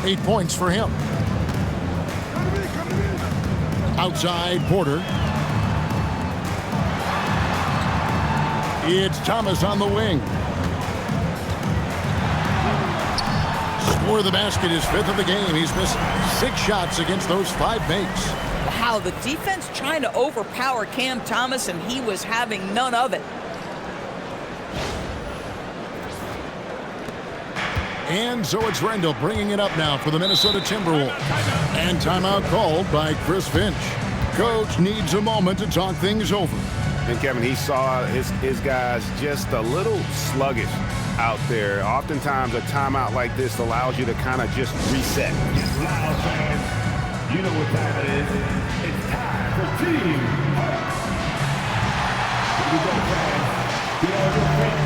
8 points for him. Outside Porter. It's Thomas on the wing. Score the basket, his 5th of the game. He's missed 6 shots against those 5 makes. Wow, the defense trying to overpower Cam Thomas, and he was having none of it. And so it's Randall bringing it up now for the Minnesota Timberwolves. And timeout called by Chris Finch. Coach needs a moment to talk things over. And Kevin, he saw his guys just a little sluggish out there. Oftentimes a timeout like this allows you to kind of just reset. Loud fans, you know what time it is. It's time for Team Hart. Here we go, fans. Get on your feet.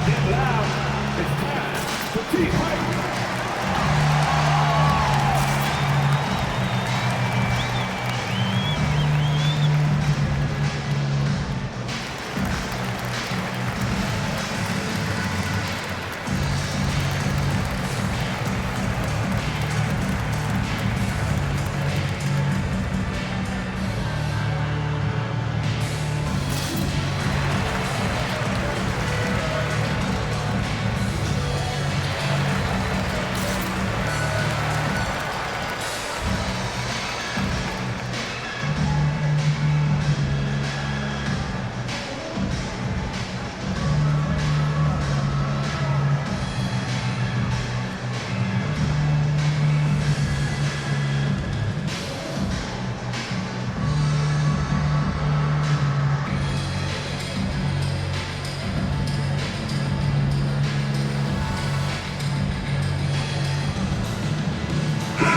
Get loud. It's time for Team Hart.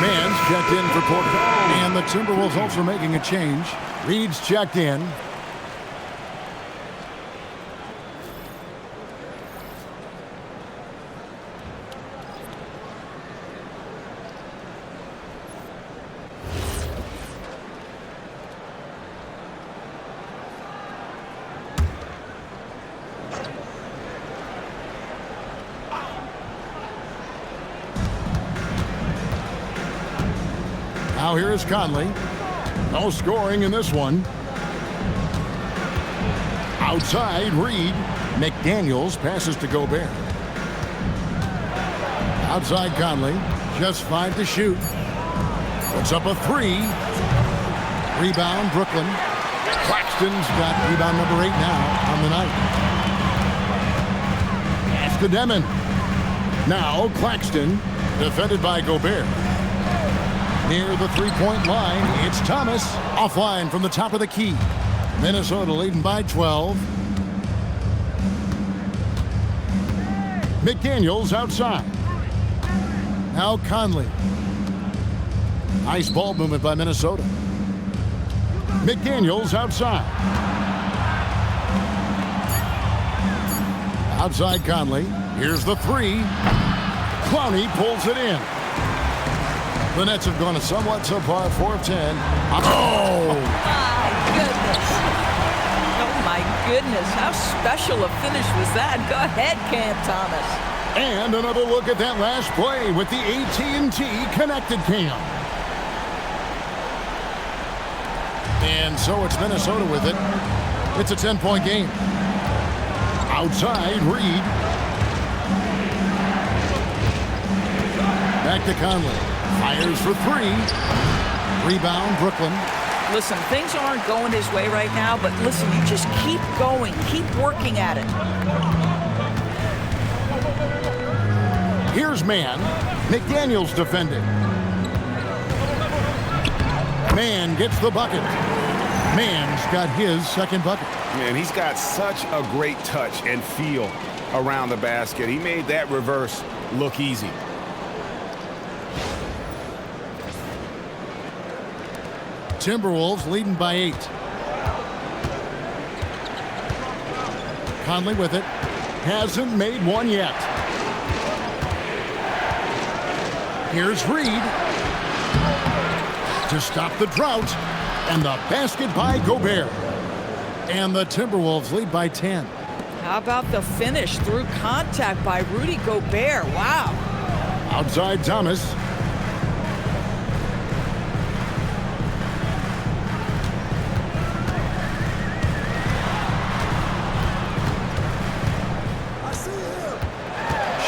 Mann's checked in for Porter. And the Timberwolves also making a change. Reed's checked in. Now here is Conley. No scoring in this one. Outside, Reed. McDaniels passes to Gobert. Outside Conley. Just 5 to shoot. Puts up a 3. Rebound, Brooklyn. Claxton's got rebound number 8 now on the night. Pass to Demon. Now Claxton, defended by Gobert. Near the three-point line, it's Thomas. Offline from the top of the key. Minnesota leading by 12. McDaniels outside. Now Conley. Nice ball movement by Minnesota. McDaniels outside. Outside Conley. Here's the 3. Clowney pulls it in. The Nets have gone a somewhat subpar 4 of 10. Oh! My goodness. Oh, my goodness. How special a finish was that? Go ahead, Cam Thomas. And another look at that last play with the AT&T connected cam. And so it's Minnesota with it. It's a 10-point game. Outside, Reed. Back to Conley. Fires for 3. Rebound, Brooklyn. Listen, things aren't going his way right now, but listen, you just keep going. Keep working at it. Here's man. McDaniels defending. Man gets the bucket. Man's got his second bucket. Man, he's got such a great touch and feel around the basket. He made that reverse look easy. Timberwolves leading by 8. Conley with it. Hasn't made one yet. Here's Reed to stop the drought. And the basket by Gobert. And the Timberwolves lead by 10. How about the finish through contact by Rudy Gobert? Wow. Outside Thomas.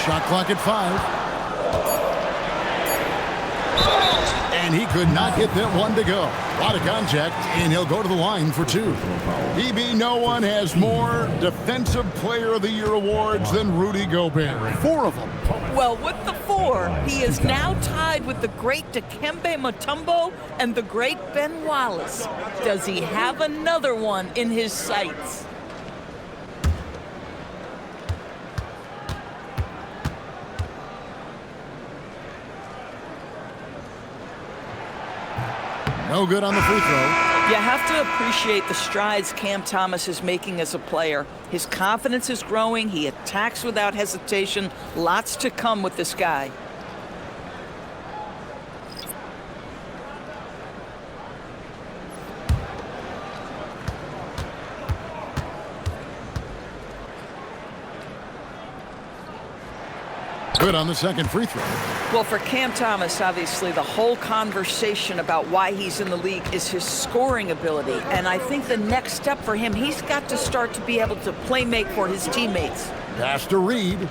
Shot clock at 5. And he could not get that one to go. A lot of contact, and he'll go to the line for 2. EB, no one has more Defensive Player of the Year awards than Rudy Gobert. 4 of them. Well, with the 4, he is now tied with the great Dikembe Mutombo and the great Ben Wallace. Does he have another one in his sights? No good on the free throw. You have to appreciate the strides Cam Thomas is making as a player. His confidence is growing. He attacks without hesitation. Lots to come with this guy. Good on the second free throw. Well, for Cam Thomas, obviously, the whole conversation about why he's in the league is his scoring ability. And I think the next step for him, he's got to start to be able to play make for his teammates. Pass to Reed.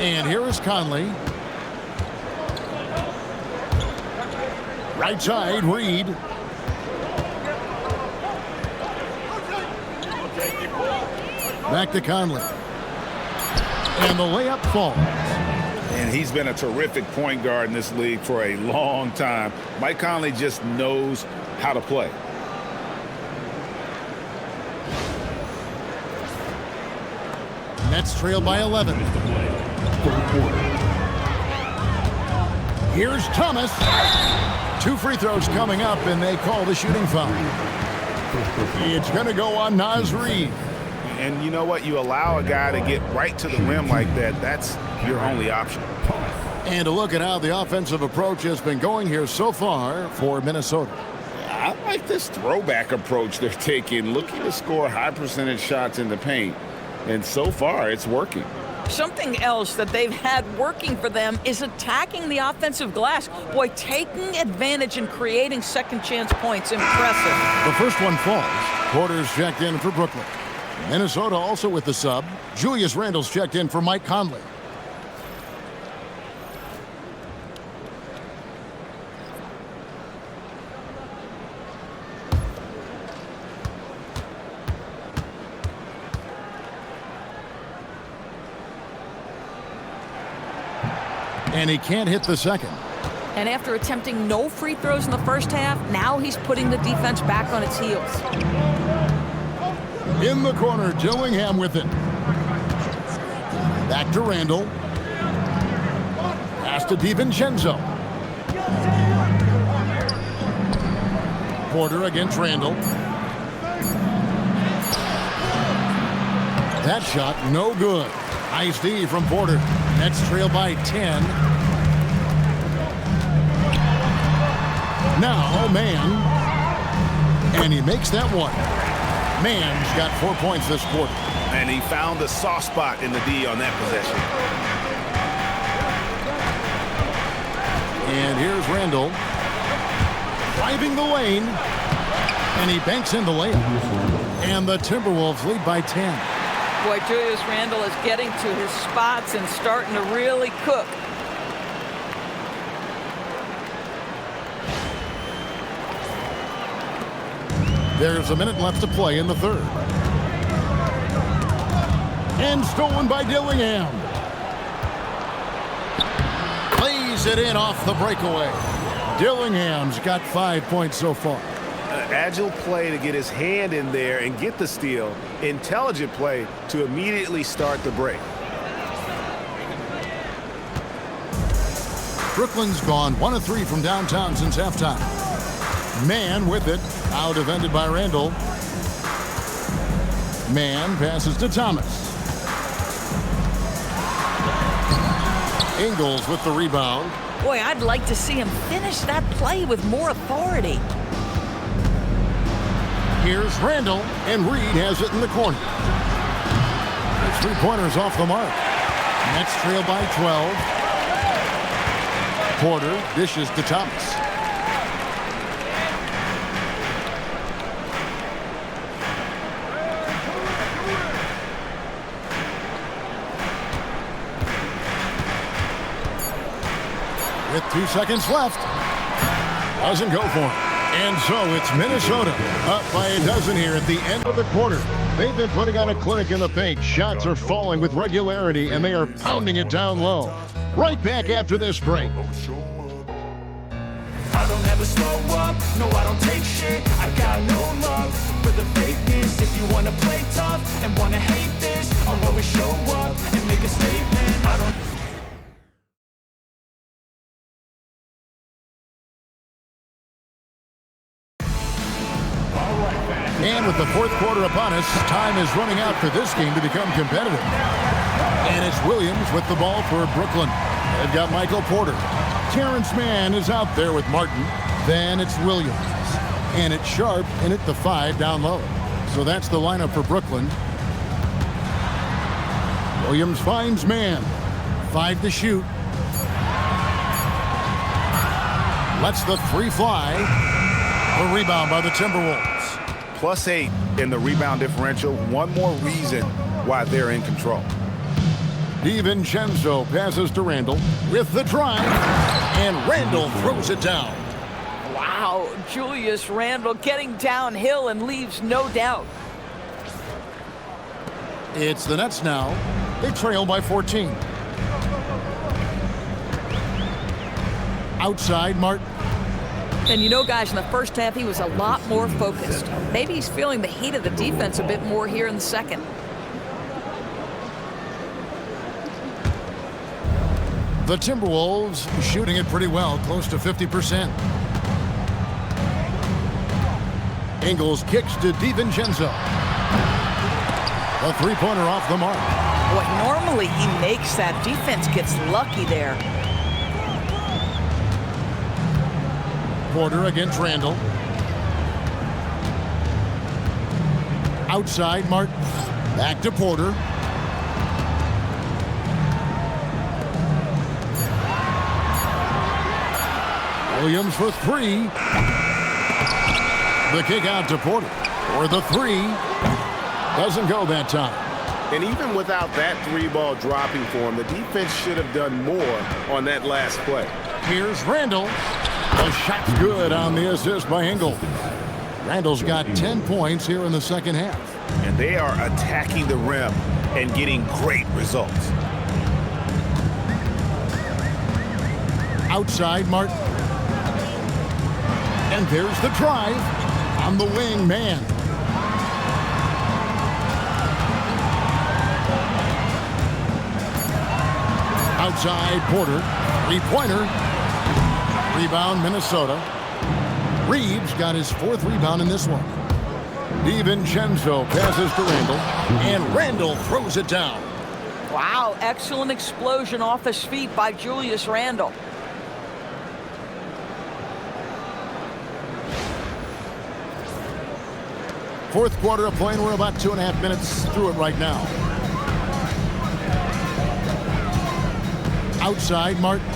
And here is Conley. Right side, Reed. Back to Conley. And the layup falls. And he's been a terrific point guard in this league for a long time. Mike Conley just knows how to play. Nets trail by 11. Here's Thomas. 2 free throws coming up, and they call the shooting foul. It's going to go on Naz Reid. And you know what? You allow a guy to get right to the rim like that, that's your only option. And a look at how the offensive approach has been going here so far for Minnesota. I like this throwback approach they're taking, looking to score high percentage shots in the paint. And so far, it's working. Something else that they've had working for them is attacking the offensive glass. Boy, taking advantage and creating second chance points, impressive. The first one falls. Porter's checked in for Brooklyn. Minnesota also with the sub. Julius Randle's checked in for Mike Conley. And he can't hit the second. And after attempting no free throws in the first half, now he's putting the defense back on its heels. In the corner, Dillingham with it. Back to Randle. Pass to DiVincenzo. Porter against Randle. That shot, no good. Nice D from Porter. Nets trail by 10. Now, Man. And he makes that one. Man's got 4 points this quarter. And he found the soft spot in the D on that possession. And here's Randle. Driving the lane. And he banks in the layup. And the Timberwolves lead by 10. Boy, Julius Randle is getting to his spots and starting to really cook. There's a minute left to play in the third. And stolen by Dillingham. Lays it in off the breakaway. Dillingham's got 5 points so far. Agile play to get his hand in there and get the steal. Intelligent play to immediately start the break. Brooklyn's gone 1 of 3 from downtown since halftime. Mann with it. Out defended by Randall. Mann passes to Thomas. Ingles with the rebound. Boy, I'd like to see him finish that play with more authority. Here's Randall, and Reed has it in the corner. The three-pointers off the mark. Nets trail by 12. Porter dishes to Thomas. With 2 seconds left. Doesn't go for him. And so it's Minnesota up by a dozen here at the end of the quarter. They've been putting on a clinic in the paint. Shots are falling with regularity, and they are pounding it down low. Right back after this break. I don't ever slow up, no I don't take shit. I got no love for the fakeness. If you wanna play tough and wanna hate this, I'll always show up and make a statement. I don't. And with the fourth quarter upon us, time is running out for this game to become competitive. And it's Williams with the ball for Brooklyn. They've got Michael Porter. Terrence Mann is out there with Martin. Then it's Williams. And it's Sharp in at the 5 down low. So that's the lineup for Brooklyn. Williams finds Mann. 5 to shoot. Lets the 3 fly. A rebound by the Timberwolves. +8 in the rebound differential. One more reason why they're in control. DiVincenzo passes to Randall with the drive, and Randall throws it down. Wow, Julius Randle getting downhill and leaves no doubt. It's the Nets now. They trail by 14. Outside, Martin. And you know, guys, in the first half, he was a lot more focused. Maybe he's feeling the heat of the defense a bit more here in the second. The Timberwolves shooting it pretty well, close to 50%. Ingles kicks to DiVincenzo. A three-pointer off the mark. What normally he makes that defense gets lucky there. Porter against Randall. Outside, Martin. Back to Porter. Williams for 3. The kick out to Porter. For the 3. Doesn't go that time. And even without that 3-ball dropping for him, the defense should have done more on that last play. Here's Randall. The shot's good on the assist by Ingles. Randall's got 10 points here in the second half. And they are attacking the rim and getting great results. Outside, Martin. And there's the drive. On the wing, Mann. Outside, Porter. 3-pointer. Rebound, Minnesota. Reeves got his 4th rebound in this one. DiVincenzo passes to Randall, and Randall throws it down. Wow, excellent explosion off his feet by Julius Randle. Fourth quarter of play, and we're about 2.5 minutes through it right now. Outside, Martin.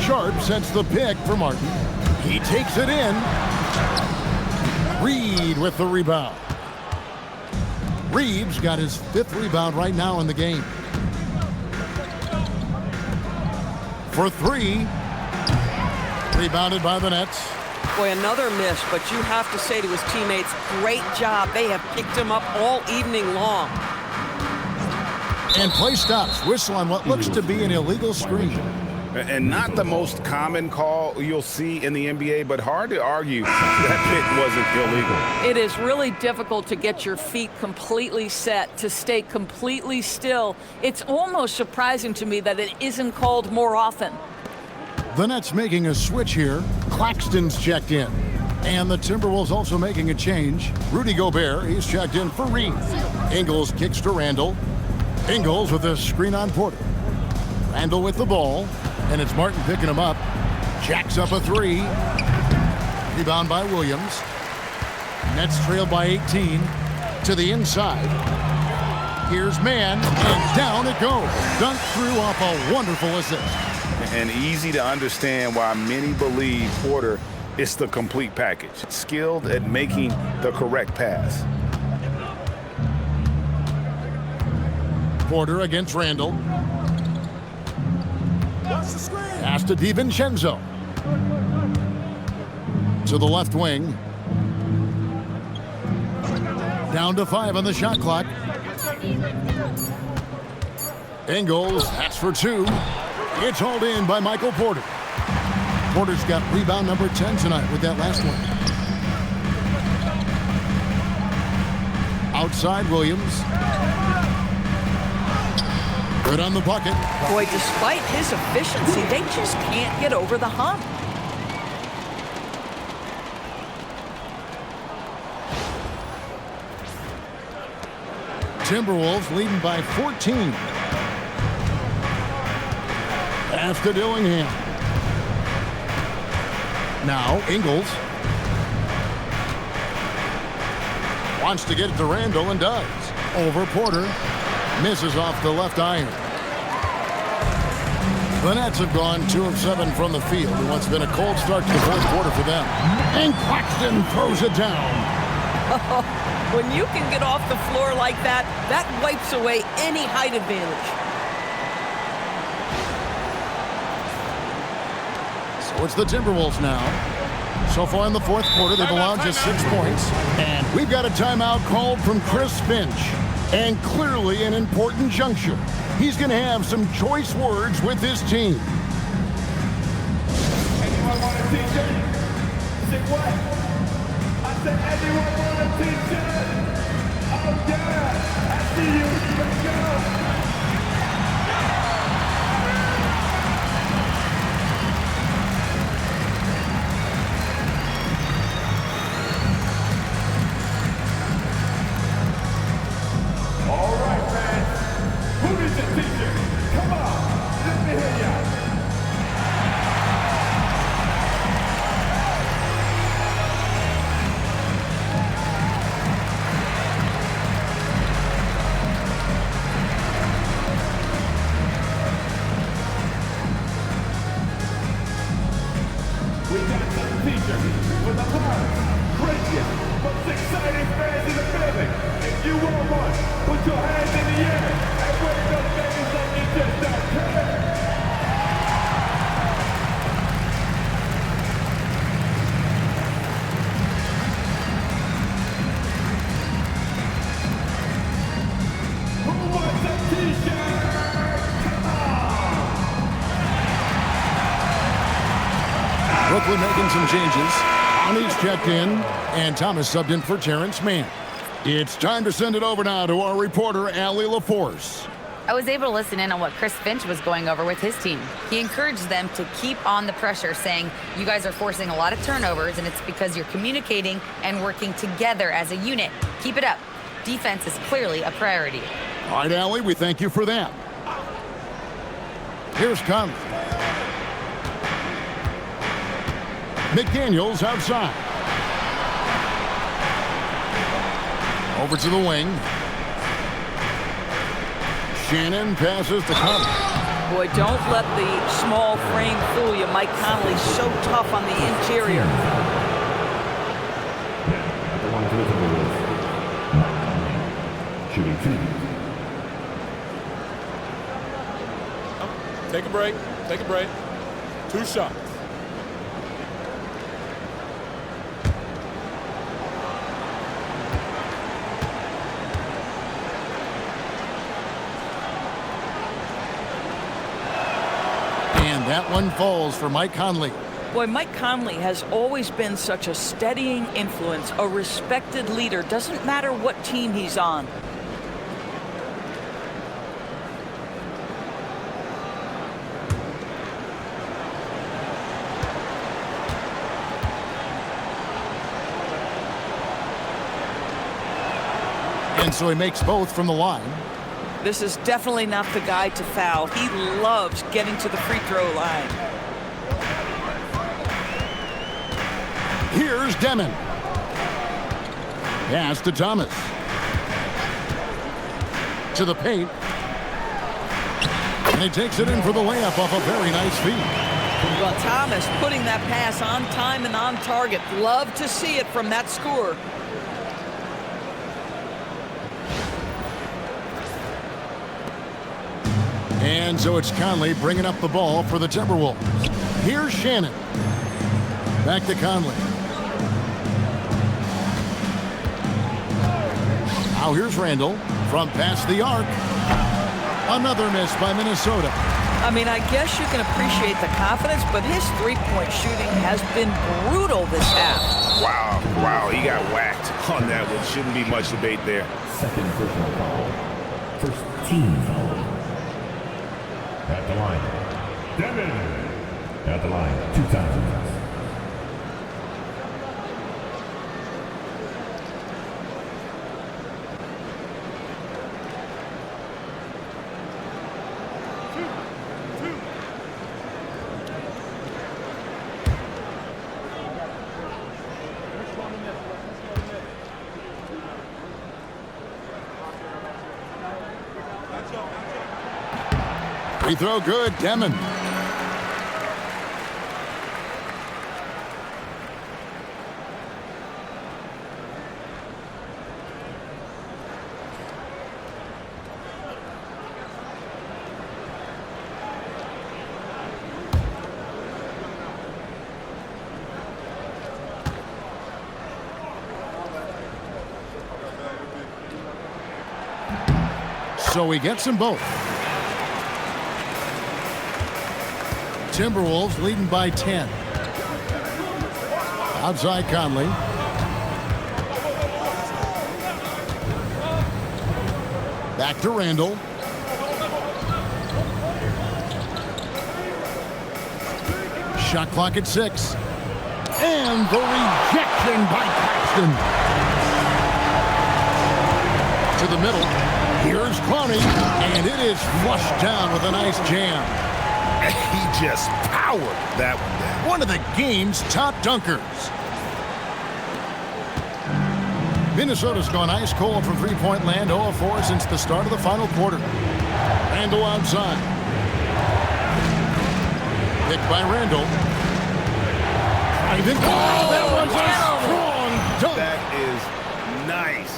Sharp sets the pick for Martin. He takes it in. Reed with the rebound. Reeves got his 5th rebound right now in the game. For 3. Rebounded by the Nets. Boy, another miss, but you have to say to his teammates, great job. They have picked him up all evening long. And play stops. Whistle on what looks to be an illegal screen. And not the most common call you'll see in the NBA, but hard to argue that pick wasn't illegal. It is really difficult to get your feet completely set, to stay completely still. It's almost surprising to me that it isn't called more often. The Nets making a switch here. Claxton's checked in. And the Timberwolves also making a change. Rudy Gobert, he's checked in for Reed. Ingles kicks to Randall. Ingles with a screen on Porter. Randall with the ball. And it's Martin picking him up. Jacks up a three. Rebound by Williams. Nets trailed by 18. To the inside. Here's Mann. And down it goes. Dunked through off a wonderful assist. And easy to understand why many believe Porter is the complete package. Skilled at making the correct pass. Porter against Randall. Pass to DiVincenzo. To the left wing. Down to 5 on the shot clock. Ingles, that's for 2. It's hauled in by Michael Porter. Porter's got rebound number 10 tonight with that last one. Outside Williams. Good on the bucket. Boy, despite his efficiency, they just can't get over the hump. Timberwolves leading by 14. Pass to Dillingham. Now Ingles. Wants to get it to Randall and does. Over Porter. Misses off the left iron. The Nets have gone 2 of 7 from the field in what's been a cold start to the fourth quarter for them. And Claxton throws it down. When you can get off the floor like that, that wipes away any height advantage. So it's the Timberwolves now. So far in the fourth quarter, they've allowed just 6 points. And we've got a timeout called from Chris Finch. And clearly an important juncture. He's going to have some choice words with his team. Anyone want a t-shirt? Say what? I said, anyone want a t-shirt? Oh, yeah. I see you. Let's go. All right, man. Who needs a t-shirt? Come on. Let me hear ya. We got some t-shirts for the hardest, craziest, most exciting fans in the building. If you want one, put your hands in the air and wave those babies like you just don't care. Who wants a t-shirt? Come on! Brooklyn making some changes. Conley's checked in, and Thomas subbed in for Terrence Mann. It's time to send it over now to our reporter, Allie LaForce. I was able to listen in on what Chris Finch was going over with his team. He encouraged them to keep on the pressure, saying, you guys are forcing a lot of turnovers, and it's because you're communicating and working together as a unit. Keep it up. Defense is clearly a priority. All right, Allie, we thank you for that. Here's Conley. McDaniels outside. Over to the wing. Shannon passes to Conley. Boy, don't let the small frame fool you. Mike Conley's so tough on the interior. Shooting 2. Take a break. Take a break. 2 shots. That one falls for Mike Conley. Boy, Mike Conley has always been such a steadying influence, a respected leader. Doesn't matter what team he's on. And so he makes both from the line. This is definitely not the guy to foul. He loves getting to the free throw line. Here's Demon. Pass to Thomas. To the paint. And he takes it in for the layup off a very nice feed. Well, Thomas putting that pass on time and on target. Love to see it from that scorer. And so it's Conley bringing up the ball for the Timberwolves. Here's Shannon. Back to Conley. Now here's Randall from past the arc. Another miss by Minnesota. I mean, I guess you can appreciate the confidence, but his three-point shooting has been brutal this half. Wow, he got whacked on that one. Shouldn't be much debate there. Second personal foul. First team foul. At the line. Devin. At the line. 2 times. Free throw good, Demon. So he gets them both. Timberwolves leading by 10. Outside Conley. Back to Randall. Shot clock at 6. And the rejection by Claxton. To the middle. Here's Clowney. And it is flushed down with a nice jam. He just powered that one down. One of the game's top dunkers. Minnesota's gone ice cold from three-point land, 0-4 since the start of the final quarter. Randall outside. Picked by Randall. That was a strong dunk. That is nice.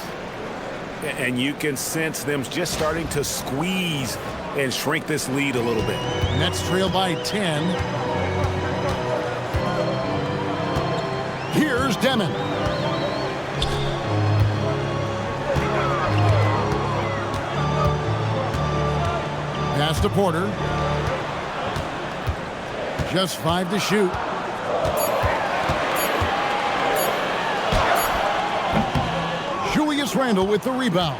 And you can sense them just starting to squeeze and shrink this lead a little bit. Nets trail by 10. Here's Demon. Pass to Porter. Just 5 to shoot. Julius Randle with the rebound.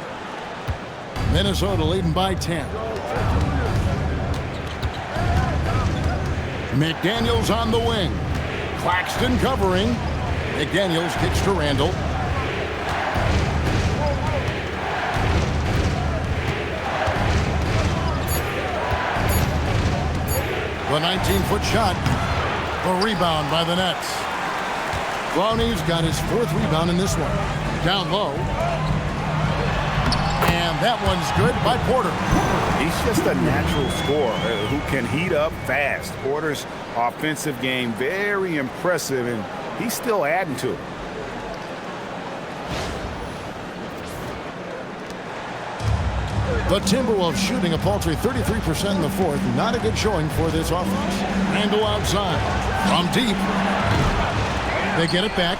Minnesota leading by 10. McDaniels on the wing. Claxton covering. McDaniels kicks to Randall. The 19-foot shot. The rebound by the Nets. Clowney's got his 4th rebound in this one. Down low. And that one's good by Porter. He's just a natural scorer who can heat up fast. Porter's offensive game, very impressive, and he's still adding to it. The Timberwolves shooting a paltry 33% in the 4th. Not a good showing for this offense. Randall outside. From deep. They get it back.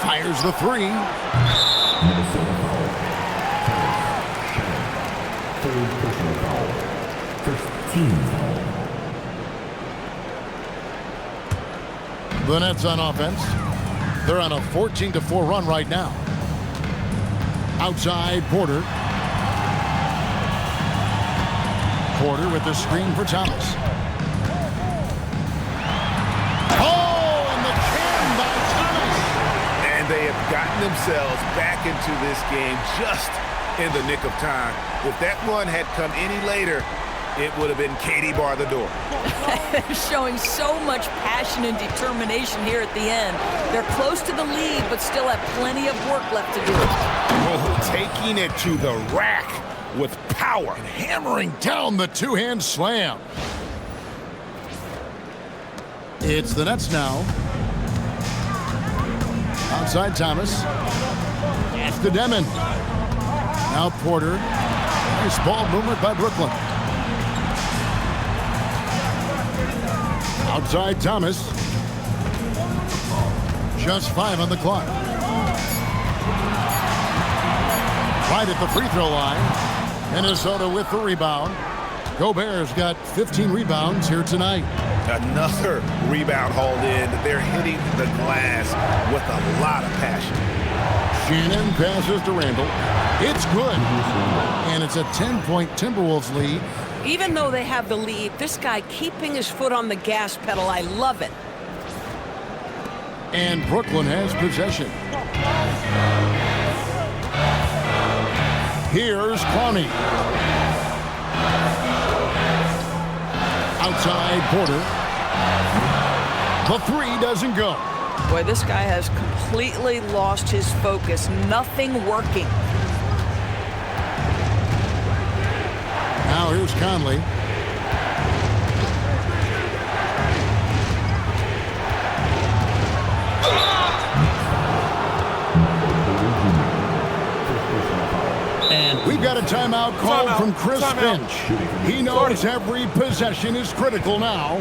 Fires the 3. Minnesota foul. Third personal foul. First team foul. The Nets on offense. They're on a 14-4 run right now. Outside, Porter. Porter with the screen for Thomas. Oh, and the jam by Thomas. And they have gotten themselves back into this game just in the nick of time. If that one had come any later, it would have been Katie bar the door. Showing so much passion and determination here at the end. They're close to the lead, but still have plenty of work left to do. Oh, taking it to the rack with power. And hammering down the two-hand slam. It's the Nets now. Outside Thomas. It's to Demon. Now Porter. Nice ball movement by Brooklyn. Outside Thomas. Just 5 on the clock. Right at the free throw line. Minnesota with the rebound. Gobert's got 15 rebounds here tonight. Another rebound hauled in. They're hitting the glass with a lot of passion. Shannon passes to Randall. It's good. And it's a 10-point Timberwolves lead. Even though they have the lead, this guy keeping his foot on the gas pedal, I love it. And Brooklyn has possession. Here's Clowney. Outside Porter. The three doesn't go. Boy, this guy has completely lost his focus. Nothing working. Now here's Conley. And we've got a timeout called from Chris Finch. He knows every possession is critical now.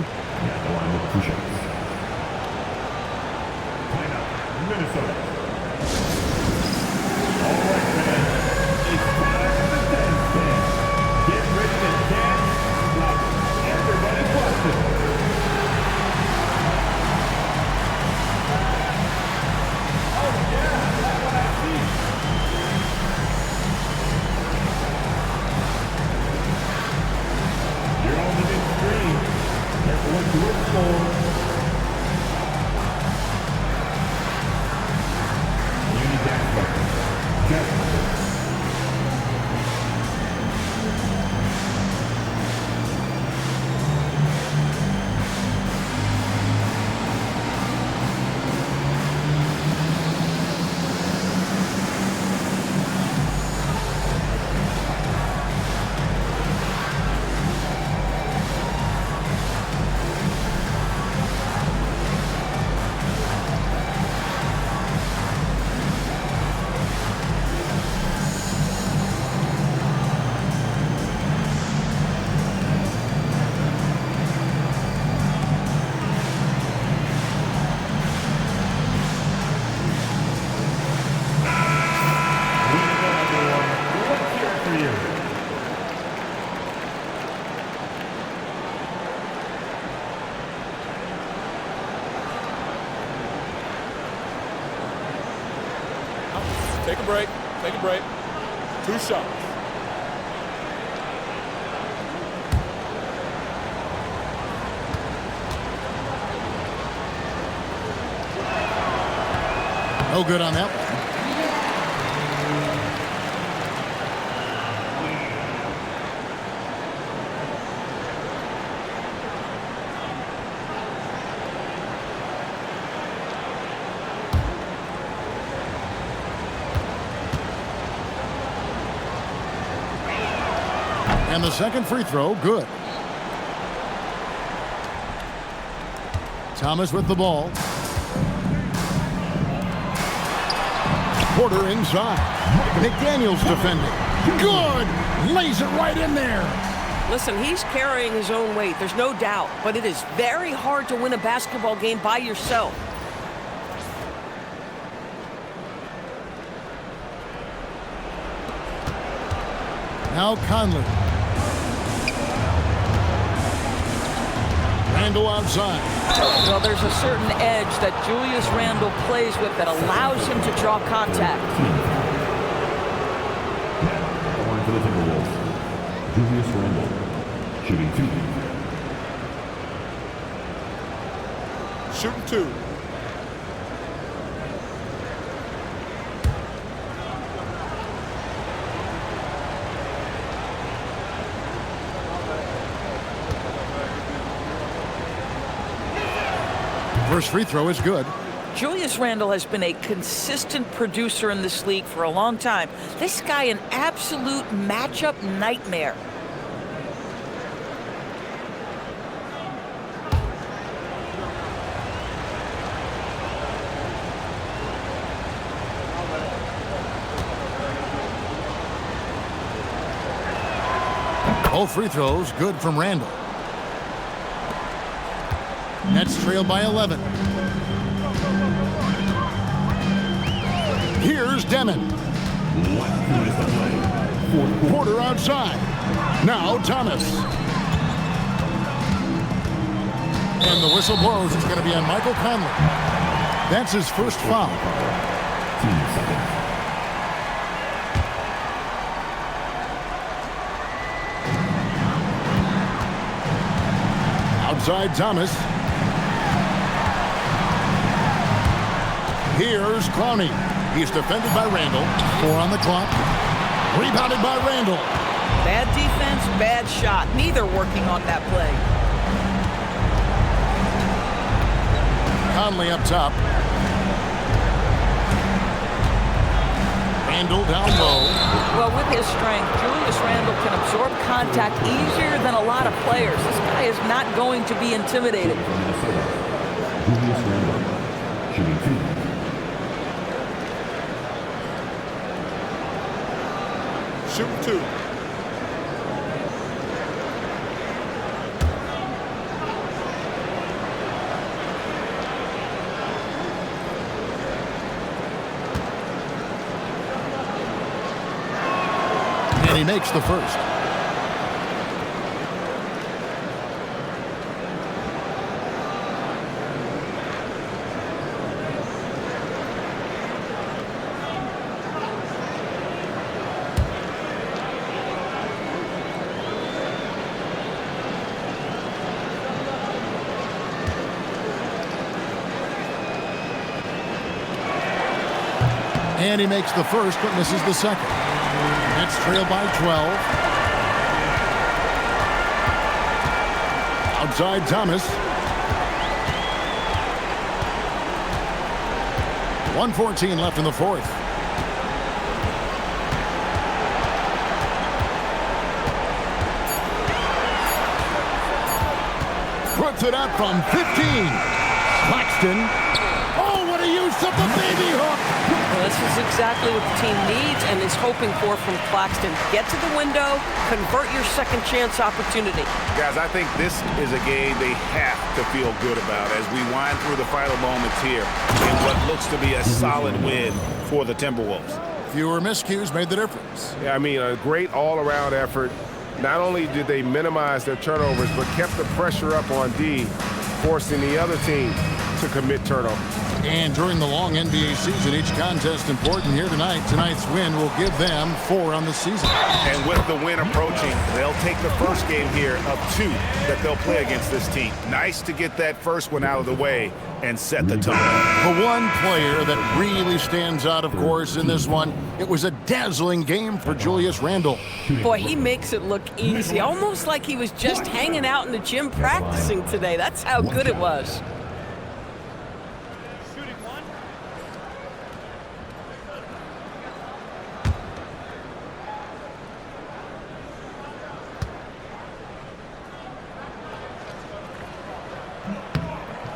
Minnesota. All right, man. It's time for the dance stand. Get ready to dance like everybody wants it. Oh, yeah. That's what I see. You're on the big screen. Careful what you look for. Take a break. Take a break. 2 shots. No good on that one. And the second free throw, good. Thomas with the ball. Porter inside. McDaniels defending. Good! Lays it right in there. Listen, he's carrying his own weight, there's no doubt, but it is very hard to win a basketball game by yourself. Now Conley. Randle outside. Well, there's a certain edge that Julius Randle plays with that allows him to draw contact. Going for the Timberwolves, Julius Randle, shooting 2. Shooting 2. First free throw is good. Julius Randle has been a consistent producer in this league for a long time. This guy, an absolute matchup nightmare. Both free throws good from Randle. Nets trail by 11. Here's Demon. Porter outside. Now Thomas. And the whistle blows. It's going to be on Michael Conley. That's his first foul. Outside Thomas. Here's Clowney. He's defended by Randle. 4 on the clock. Rebounded by Randle. Bad defense, bad shot. Neither working on that play. Conley up top. Randle down low. Well, with his strength, Julius Randle can absorb contact easier than a lot of players. This guy is not going to be intimidated. Julius Randle, shooting 2. Shooting 2. And he makes the first. And he makes the first, but misses the second. Nets trail by 12. Outside Thomas. 1:14 left in the fourth. Puts it up from 15. Claxton. Oh, what a use of the baby hook. Well, this is exactly what the team needs and is hoping for from Claxton. Get to the window, convert your second chance opportunity. Guys, I think this is a game they have to feel good about as we wind through the final moments here in what looks to be a solid win for the Timberwolves. Fewer miscues made the difference. Yeah, I mean, a great all-around effort. Not only did they minimize their turnovers, but kept the pressure up on D, forcing the other team to commit turnovers. And during the long NBA season, each contest important here tonight. Tonight's win will give them 4 on the season. And with the win approaching, they'll take the first game here of 2 that they'll play against this team. Nice to get that first one out of the way and set the tone. The one player that really stands out, of course, in this one, it was a dazzling game for Julius Randle. Boy, he makes it look easy, almost like he was just hanging out in the gym practicing today. That's how good it was.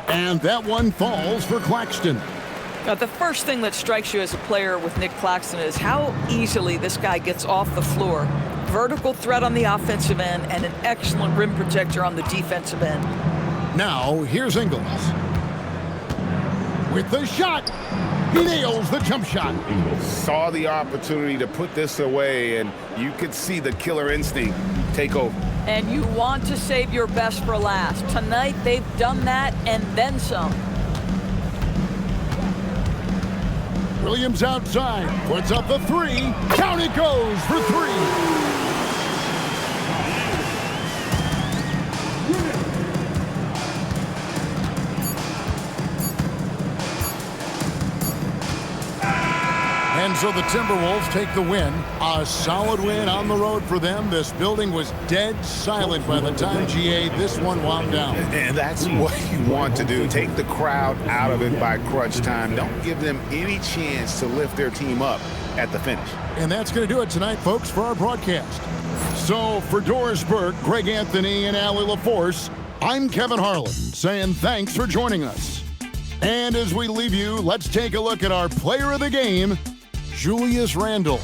And that one falls for Claxton. Now, the first thing that strikes you as a player with Nick Claxton is how easily this guy gets off the floor. Vertical threat on the offensive end and an excellent rim protector on the defensive end. Now, here's Ingles. With the shot, he nails the jump shot. Saw the opportunity to put this away, and you could see the killer instinct take over. And you want to save your best for last. Tonight, they've done that and then some. Williams outside, puts up the three. Down it goes for three. And so the Timberwolves take the win. A solid win on the road for them. This building was dead silent by the time, GA, this one wound down. And that's what you want to do. Take the crowd out of it by crunch time. Don't give them any chance to lift their team up at the finish. And that's going to do it tonight, folks, for our broadcast. So for Doris Burke, Greg Anthony, and Allie LaForce, I'm Kevin Harlan saying thanks for joining us. And as we leave you, let's take a look at our player of the game, Julius Randle.